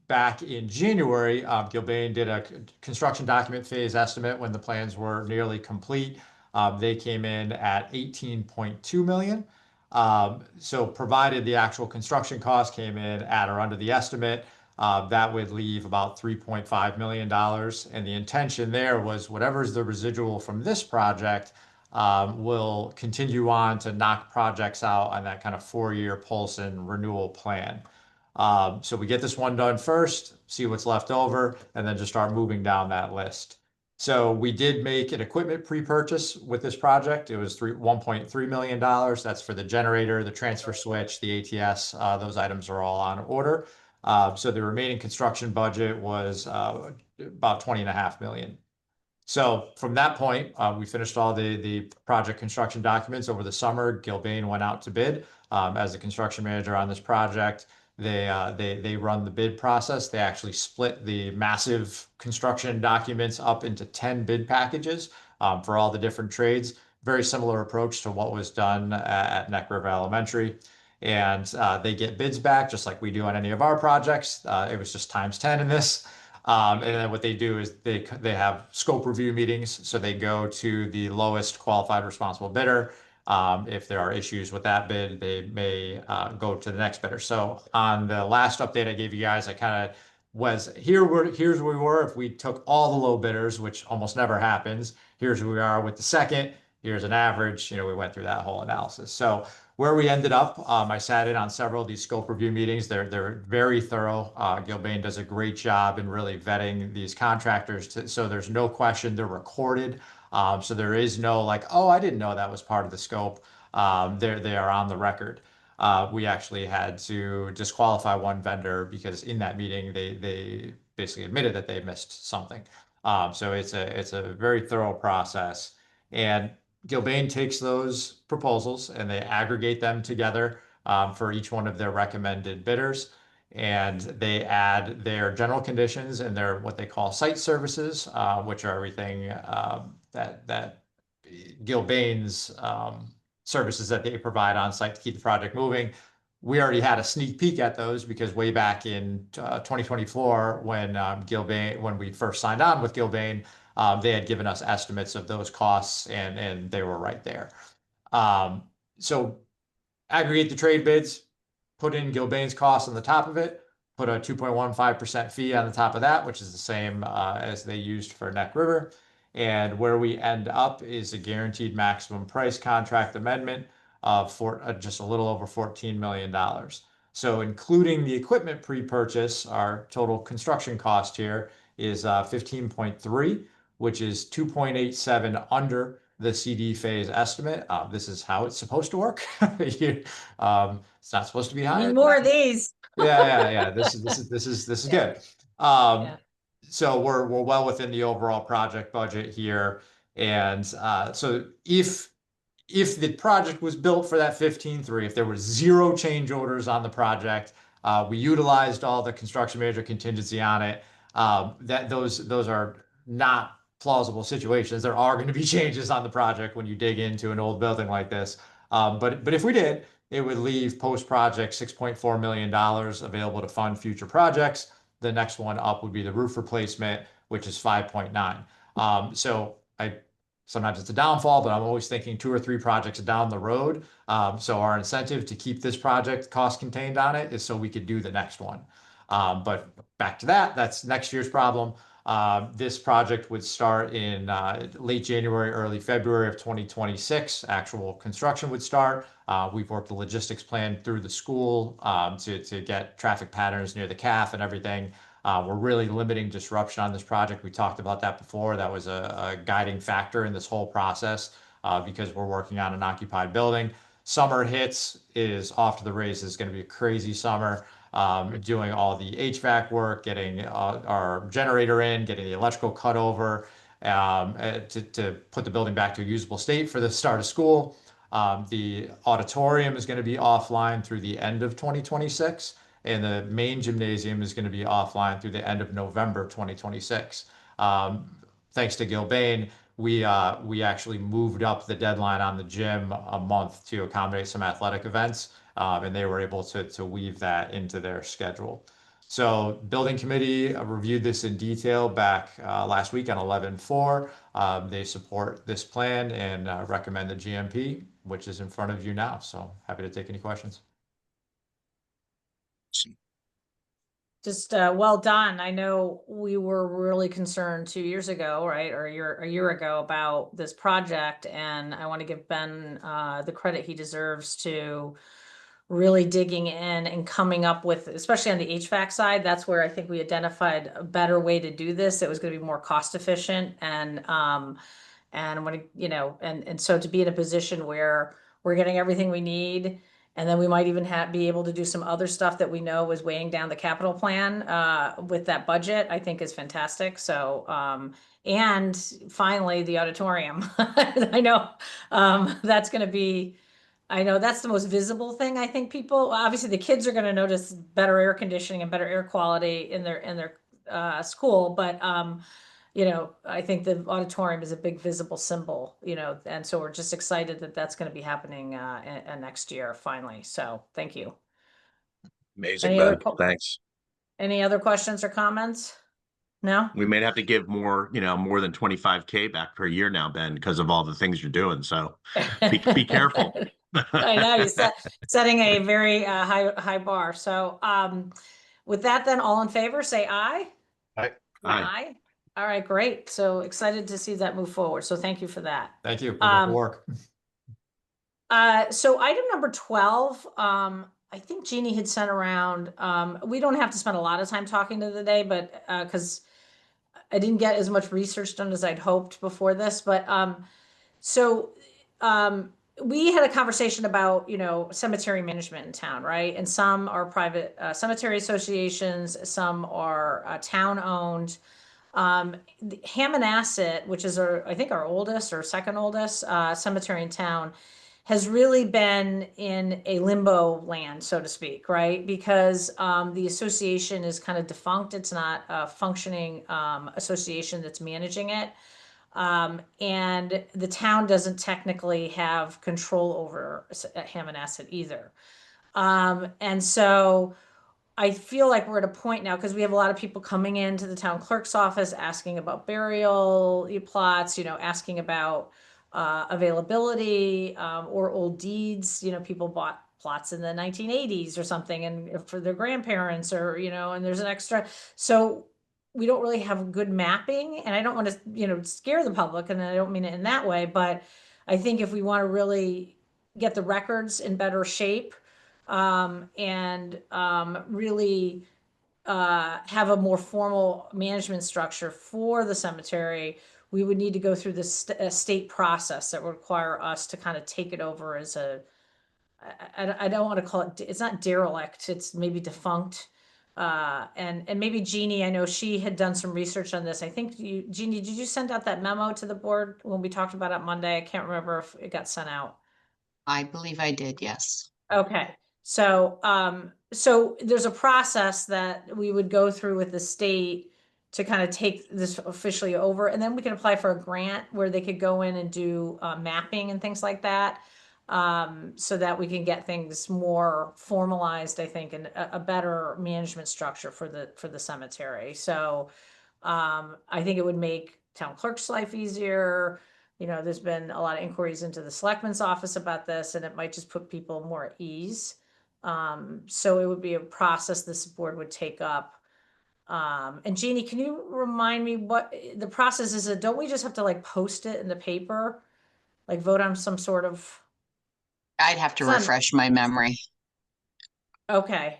Back in January, Gilbane did a construction document phase estimate when the plans were nearly complete. They came in at 18.2 million. So provided the actual construction cost came in at or under the estimate, that would leave about $3.5 million. And the intention there was whatever's the residual from this project will continue on to knock projects out on that kind of 4-year Polson renewal plan. So we get this one done first, see what's left over, and then just start moving down that list. So we did make an equipment pre-purchase with this project. It was $1.3 million. That's for the generator, the transfer switch, the ATS. Those items are all on order. So the remaining construction budget was about $20.5 million. So from that point, we finished all the project construction documents over the summer. Gilbane went out to bid as the construction manager on this project. They run the bid process. They actually split the massive construction documents up into 10 bid packages for all the different trades. Very similar approach to what was done at Neck River Elementary. And they get bids back just like we do on any of our projects. It was just times 10 in this. And then what they do is they have scope review meetings. So they go to the lowest qualified responsible bidder. If there are issues with that bid, they may go to the next bidder. So on the last update I gave you guys, I kind of was here's where we were if we took all the low bidders, which almost never happens. Here's where we are with the second. Here's an average. We went through that whole analysis. So where we ended up, I sat in on several of these scope review meetings. They're very thorough. Gilbane does a great job in really vetting these contractors. So there's no question they're recorded. So there is no like, oh, I didn't know that was part of the scope. They are on the record. We actually had to disqualify one vendor because in that meeting they basically admitted that they missed something. So it's a very thorough process. And Gilbane takes those proposals and they aggregate them together for each one of their recommended bidders. And they add their general conditions and their what they call site services, which are everything that Gilbane's services that they provide on site to keep the project moving. We already had a sneak peek at those because way back in 2024, when we first signed on with Gilbane, they had given us estimates of those costs and they were right there. So aggregate the trade bids, put in Gilbane's costs on the top of it, put a 2.15% fee on the top of that, which is the same as they used for Neck River. And where we end up is a guaranteed maximum price contract amendment for just a little over $14 million. So including the equipment pre-purchase, our total construction cost here is 15.3, which is 2.87 under the CD phase estimate. This is how it's supposed to work. It's not supposed to be higher. Need more of these. Yeah. This is good. So we're well within the overall project budget here. And so if if the project was built for that 15.3, if there were zero change orders on the project, we utilized all the construction manager contingency on it. That those are not plausible situations. There are going to be changes on the project when you dig into an old building like this. But if we did, it would leave post-project $6.4 million available to fund future projects. The next one up would be the roof replacement, which is 5.9. So sometimes it's a downfall, but I'm always thinking 2 or 3 projects down the road. So our incentive to keep this project cost contained on it is so we could do the next one. But back to that's next year's problem. This project would start in late January, early February of 2026. Actual construction would start. We've worked the logistics plan through the school to get traffic patterns near the CAF and everything. We're really limiting disruption on this project. We talked about that before. That was a guiding factor in this whole process because we're working on an occupied building. Summer hits, is off to the races. It's going to be a crazy summer. Doing all the HVAC work, getting our generator in, getting the electrical cut over to put the building back to a usable state for the start of school. The auditorium is going to be offline through the end of 2026, and the main gymnasium is going to be offline through the end of November 2026. Thanks to Gil Bain, we actually moved up the deadline on the gym a month to accommodate some athletic events. And they were able to weave that into their schedule. So building committee reviewed this in detail back last week on 11/4. They support this plan and recommend the GMP, which is in front of you now. So happy to take any questions. Just well done. I know we were really concerned 2 years ago, right, or a year ago about this project, and I want to give Ben the credit he deserves to really digging in and coming up with, especially on the HVAC side, that's where I think we identified a better way to do this. It was going to be more cost efficient and when, you know, and so to be in a position where we're getting everything we need, and then we might even be able to do some other stuff that we know was weighing down the capital plan with that budget, I think is fantastic. So, and finally, the auditorium. I know that's going to be, I know that's the most visible thing. I think people, obviously the kids are going to notice better air conditioning and better air quality in their school, but you know, I think the auditorium is a big visible symbol, you know, and so we're just excited that that's going to be happening next year finally. So thank you. Amazing, Ben. Thanks. Any other questions or comments? No? We may have to give more, more than 25K back per year now, Ben, because of all the things you're doing. So be careful. I know you're setting a very high bar. So with that, then all in favor, say aye. Aye. Aye. All right, great. So excited to see that move forward. So thank you for that. Thank you. Good work. So item number 12, I think Jeannie had sent around, we don't have to spend a lot of time talking today, but because I didn't get as much research done as I'd hoped before this, but we had a conversation about, you know, cemetery management in town, right? And some are private cemetery associations, some are town owned. Hammonasset, which is I think our oldest or second oldest cemetery in town, has really been in a limbo land, so to speak, right? Because the association is kind of defunct. It's not a functioning association that's managing it. And the town doesn't technically have control over Hammonasset either. And so I feel like we're at a point now because we have a lot of people coming into the town clerk's office asking about burial plots, you know, asking about availability or old deeds. You know, people bought plots in the 1980s or something and for their grandparents or, you know, and there's an extra. So we don't really have good mapping, and I don't want to, you know, scare the public, and I don't mean it in that way, but I think if we want to really get the records in better shape, and really have a more formal management structure for the cemetery, we would need to go through this state process that would require us to kind of take it over as I don't want to call it, it's not derelict, it's maybe defunct. And maybe Jeannie, I know she had done some research on this. I think Jeannie, did you send out that memo to the board when we talked about it Monday? I can't remember if it got sent out. I believe I did, yes. Okay, so so there's a process that we would go through with the state to kind of take this officially over, and then we can apply for a grant where they could go in and do mapping and things like that, so that we can get things more formalized, I think, and a better management structure for the cemetery. So I think it would make town clerk's life easier. You know, there's been a lot of inquiries into the selectman's office about this, and it might just put people more at ease. So it would be a process this board would take up. And Jeannie, can you remind me what the process is? Don't we just have to like post it in the paper? Like vote on some sort of, I'd have to Son. refresh my memory. okay.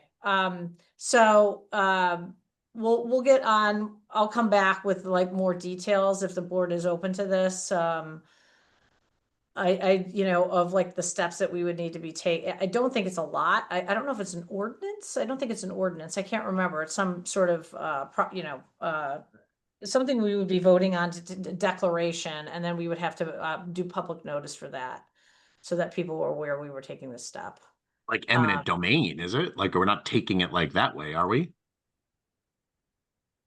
So we'll get on, I'll come back with like more details if the board is open to this. You know, of like the steps that we would need to be take. I don't think it's a lot. I don't know if it's an ordinance. I don't think it's an ordinance. I can't remember. It's some sort of, something we would be voting on to declaration, and then we would have to do public notice for that, so that people were aware we were taking this step. Like eminent domain, is it? Like we're not taking it like that way, are we?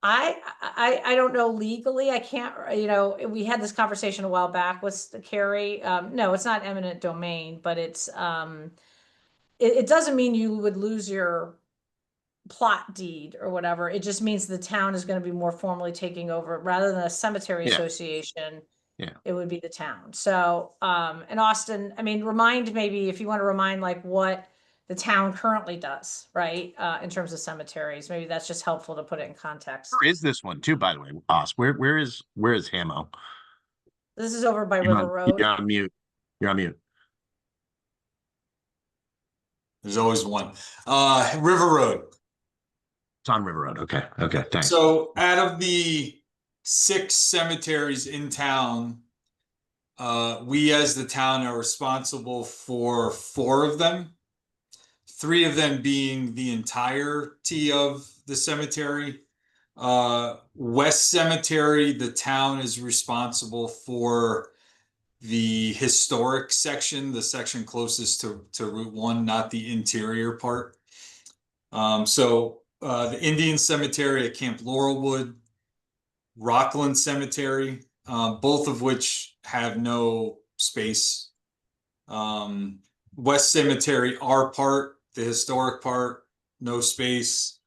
I don't know legally. I can't, you know, we had this conversation a while back with Carrie. No, it's not eminent domain, but it's it doesn't mean you would lose your plot deed or whatever. It just means the town is going to be more formally taking over rather than a cemetery Yeah. association. Yeah. It would be the town. So, and Austin, I mean, remind maybe if you want to remind like what the town currently does, right? In terms of cemeteries, maybe that's just helpful to put it in context. Where is this one too, by the way, Os? Where is Hamo? This is over by You're River on, Road. you're on mute. You're on mute. There's always one. River Road. It's on River Road. Okay. Okay. Thanks. So out of the 6 cemeteries in town, we as the town are responsible for 4 of them. 3 of them being the entirety of the cemetery. West Cemetery, the town is responsible for the historic section, the section closest to Route 1, not the interior part. The Indian Cemetery at Camp Laurelwood, Rockland Cemetery, both of which have no space. West Cemetery, our part, the historic part, no space.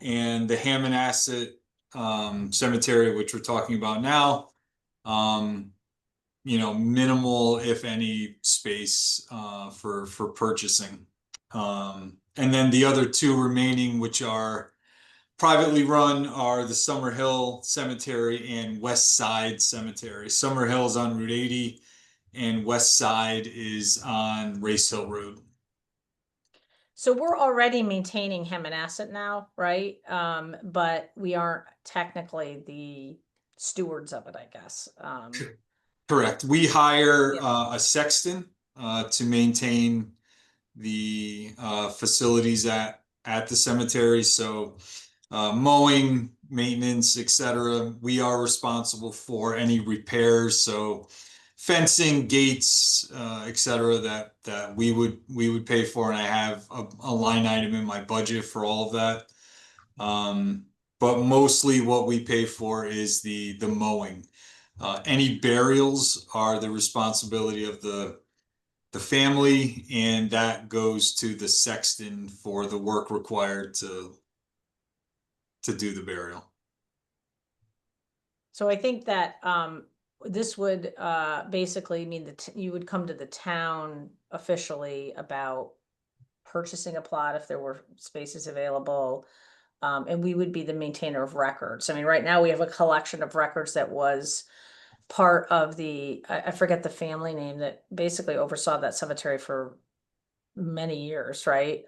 And the Hammonasset Cemetery, which we're talking about now, you know, minimal, if any, space for purchasing. And then the other 2 remaining, which are privately run, are the Summer Hill Cemetery and West Side Cemetery. Summer Hill is on Route 80 and West Side is on Race Hill Road. So we're already maintaining Hammonasset now, right? But we aren't technically the stewards of it, I guess. Correct. We hire a sexton to maintain the facilities at the cemetery. So mowing, maintenance, etc. We are responsible for any repairs. So fencing, gates, etc. that we would pay for, and I have a line item in my budget for all of that. But mostly what we pay for is the mowing. Any burials are the responsibility of the family, and that goes to the sexton for the work required to do the burial. So I think that this would basically mean that you would come to the town officially about purchasing a plot if there were spaces available. And we would be the maintainer of records. I mean, right now we have a collection of records that was part of the, I forget the family name that basically oversaw that cemetery for many years, right?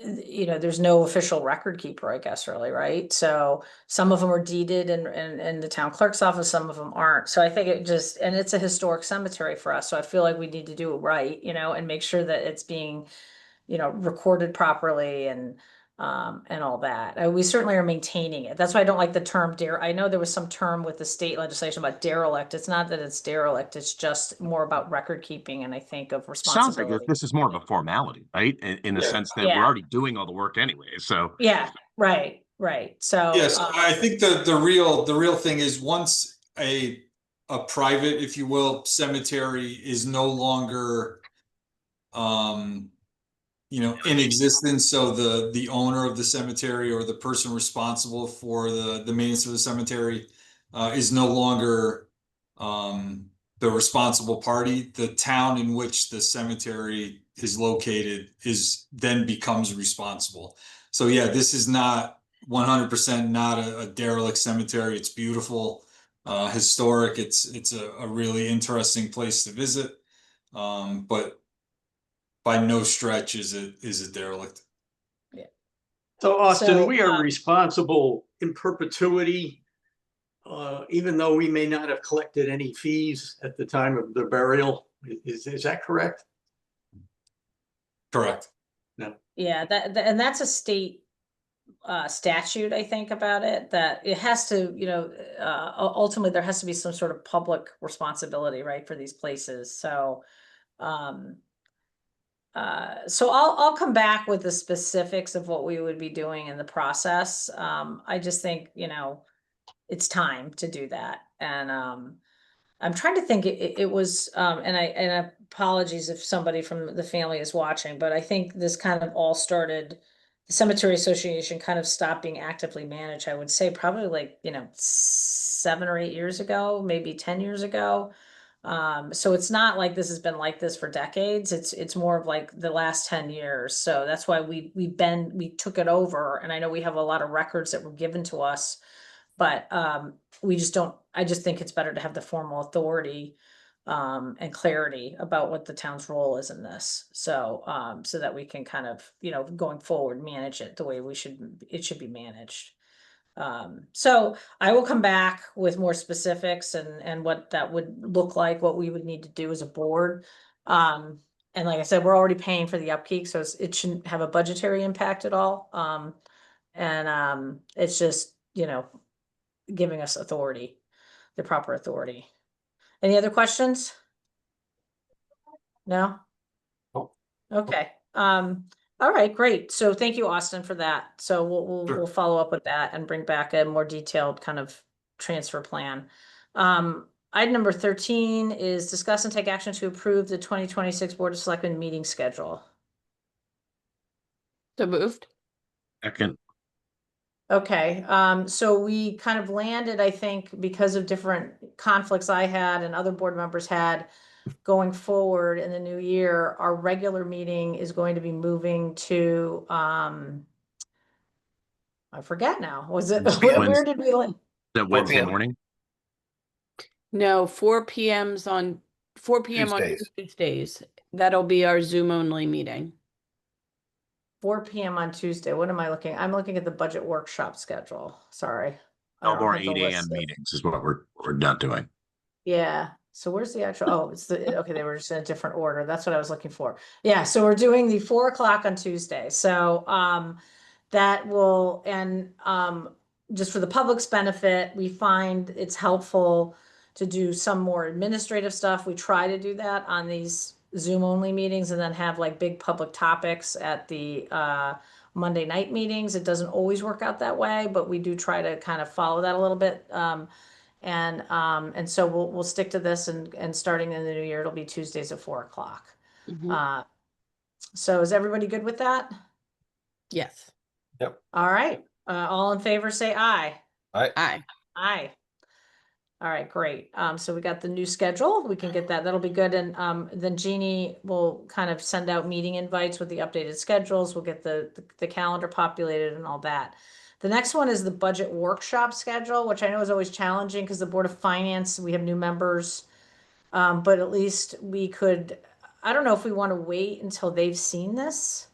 You know, there's no official record keeper, I guess, really, right? So some of them are deeded in the town clerk's office, some of them aren't. So I think it just, and it's a historic cemetery for us. So I feel like we need to do it right, you know, and make sure that it's being, recorded properly and all that. We certainly are maintaining it. That's why I don't like the term I know there was some term with the state legislation about derelict. It's not that it's derelict. It's just more about record keeping and I think of Sounds like responsibility. this is more of a formality, right? In the sense that we're Yeah. already doing all the work anyway. So Yeah, right. So Yes, I think the real thing is once a private, if you will, cemetery is no longer in existence, so the owner of the cemetery or the person responsible for the maintenance of the cemetery is no longer the responsible party. The town in which the cemetery is located then becomes responsible. So yeah, this is not 100% not a derelict cemetery. It's beautiful, historic. It's a really interesting place to visit, but by no stretch is it derelict. So Austin, So, we are responsible in perpetuity, even though we may not have collected any fees at the time of the burial. Is that correct? Correct. No. yeah, and that's a state statute, I think, about it, that it has to, ultimately there has to be some sort of public responsibility, right, for these places. So, so I'll come back with the specifics of what we would be doing in the process. I just think, it's time to do that. And I'm trying to think it was, and apologies if somebody from the family is watching, but I think this kind of all started, the Cemetery Association kind of stopped being actively managed, I would say probably like, 7 or 8 years ago, maybe 10 years ago. So it's not like this has been like this for decades. It's more of like the last 10 years. So that's why we took it over. And I know we have a lot of records that were given to us, but we just don't, I just think it's better to have the formal authority and clarity about what the town's role is in this. So so that we can kind of, going forward, manage it the way it should be managed. So I will come back with more specifics and what that would look like, what we would need to do as a board. And like I said, we're already paying for the upkeep, so it shouldn't have a budgetary impact at all. And it's just, giving us authority, the proper authority. Any other questions? No? No. Okay. All right, great. So thank you, Austin, for that. So Sure. we'll follow up with that and bring back a more detailed kind of transfer plan. Item number 13 is discuss and take action to approve the 2026 Board of Selectmen meeting schedule. So moved. second, Okay, so we kind of landed, I think, because of different conflicts I had and other board members had going forward in the new year, our regular meeting is going to be moving to, I forget now, was it, where did we land? that Wednesday 4 p.m. morning. No, 4 p.m.'s on 4 p.m. on Tuesdays. Tuesdays. That'll be our Zoom only meeting. 4 p.m. on Tuesday. What am I looking? I'm looking at the budget workshop schedule. Sorry. I No don't more have the 8 a.m. list of- meetings is what we're not doing. Yeah. So where's the actual, it's okay, they were just in a different order. That's what I was looking for. Yeah, so we're doing the 4 o'clock on Tuesday. So that will, and just for the public's benefit, we find it's helpful to do some more administrative stuff. We try to do that on these Zoom only meetings and then have like big public topics at the Monday night meetings. It doesn't always work out that way, but we do try to kind of follow that a little bit. And so we'll stick to this and starting in the new year, it'll be Tuesdays at 4 o'clock. Mhm. So is everybody good with that? Yes. All right, all in favor, say aye. Aye. Aye. All right, great. So we got the new schedule. We can get that. That'll be good. And then Jeannie will kind of send out meeting invites with the updated schedules. We'll get the calendar populated and all that. The next one is the budget workshop schedule, which I know is always challenging because the Board of Finance, we have new members. But at least we could, I don't know if we want to wait until they've seen this.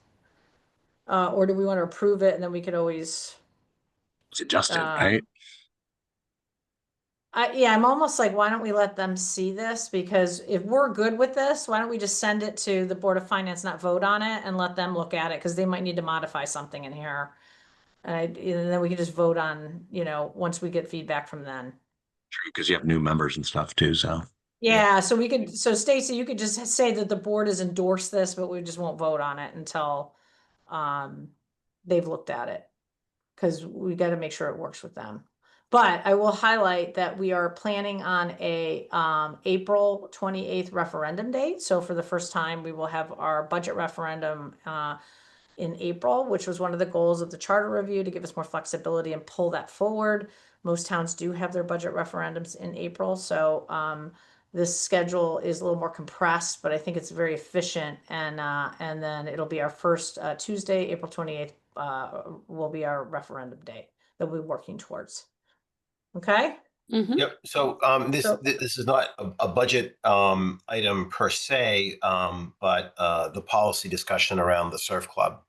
Or do we want to approve it and then we could always, It's adjusted, Uh, right? Yeah, I'm almost like, why don't we let them see this? Because if we're good with this, why don't we just send it to the Board of Finance, not vote on it, and let them look at it? Because they might need to modify something in here. And then we can just vote on, once we get feedback from them. True, because you have new members and stuff too, so. Yeah, so we could, so Stacy, you could just say that the board has endorsed this, but we just won't vote on it until they've looked at it. Because we got to make sure it works with them. But I will highlight that we are planning on a April 28th referendum date. So for the first time, we will have our budget referendum in April, which was one of the goals of the charter review, to give us more flexibility and pull that forward. Most towns do have their budget referendums in April. So this schedule is a little more compressed, but I think it's very efficient. And then it'll be our first Tuesday, April 28th, will be our referendum day that we're working towards. Okay. Yep. So this is not a budget item per se, but the policy discussion around the surf club.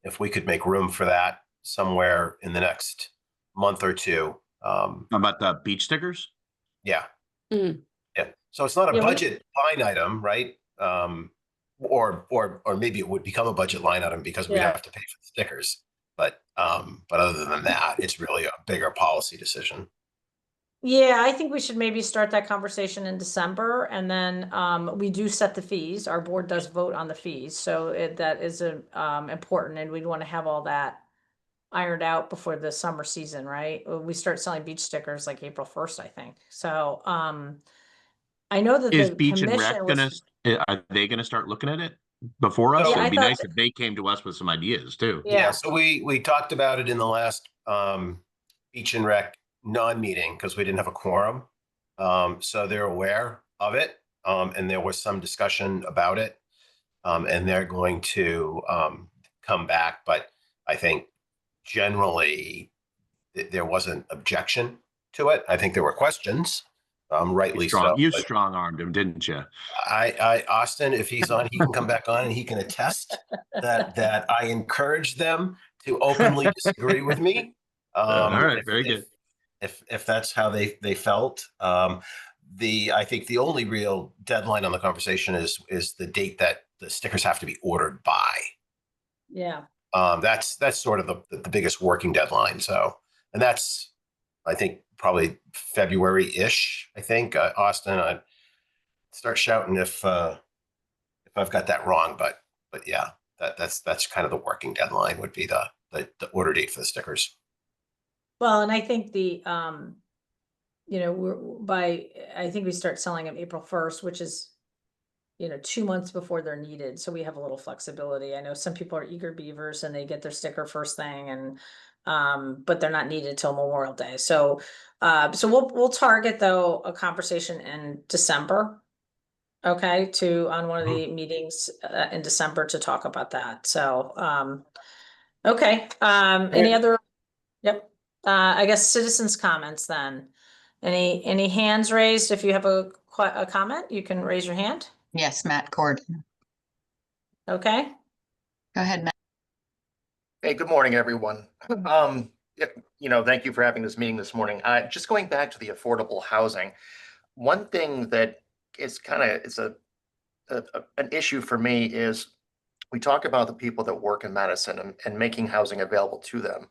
If we could make room for that somewhere in the next month or two. How about the beach stickers? Yeah. Mm. Yeah. So it's not a Yeah, budget line item, right? Or maybe it would become a budget line item because we Yeah. have to pay for the stickers. But other than that, it's really a bigger policy decision. Yeah, I think we should maybe start that conversation in December, and then we do set the fees. Our board does vote on the fees, so that is important, and we'd want to have all that ironed out before the summer season, right? We start selling beach stickers like April 1st, I think. So I know that Is the Beach and Rec commission are they gonna start looking at it before us? Yeah, It'd I be thought nice if they came to us with some ideas too. Yeah. So we talked about it in the last Beach and Rec non-meeting because we didn't have a quorum. So they're aware of it, and there was some discussion about it, and they're going to come back. But I think generally there wasn't objection to it. I think there were questions, rightly so. You but strong-armed him, didn't you? Austin, if he's on, he can come back on and he can attest that I encourage them to openly disagree with me. All right, very good. If that's how they felt. I think the only real deadline on the conversation is the date that the stickers have to be ordered by. Yeah. That's sort of the biggest working deadline. So, and that's, I think, probably February-ish. I think Austin, I'd start shouting if I've got that wrong, but yeah, that's kind of the working deadline would be the order date for the stickers. Well, and I think I think we start selling them April 1st, which is, 2 months before they're needed. So we have a little flexibility. I know some people are eager beavers and they get their sticker first thing, and but they're not needed till Memorial Day. So we'll target though a conversation in December. Okay, on one of the meetings in December to talk about that. So okay. Any other? Yep. I guess citizens' comments then. Any hands raised? If you have a comment, you can raise your hand. Yes, Matt Gordon. Okay. Go ahead, Matt. Hey, good morning, everyone. Thank you for having this meeting this morning. Just going back to the affordable housing, one thing that is an issue for me is we talk about the people that work in Madison and making housing available to them,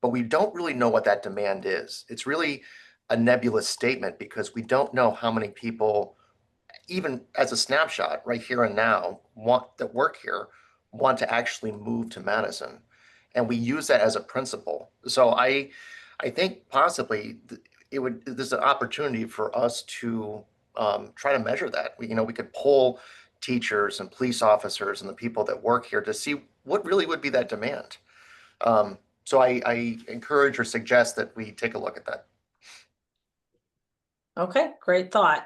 but we don't really know what that demand is. It's really a nebulous statement because we don't know how many people, even as a snapshot right here and now, that work here want to actually move to Madison. And we use that as a principle. So I think possibly there's an opportunity for us to try to measure that. We could poll teachers and police officers and the people that work here to see what really would be that demand. So I encourage or suggest that we take a look at that. Okay, great thought.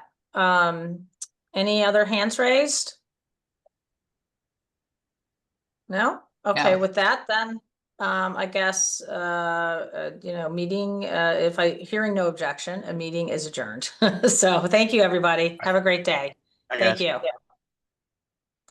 Any other hands raised? No? Okay, No. with that then, I guess, meeting, hearing no objection, a meeting is adjourned. So thank you, everybody. Have a great day. Hi, Thank guys. you.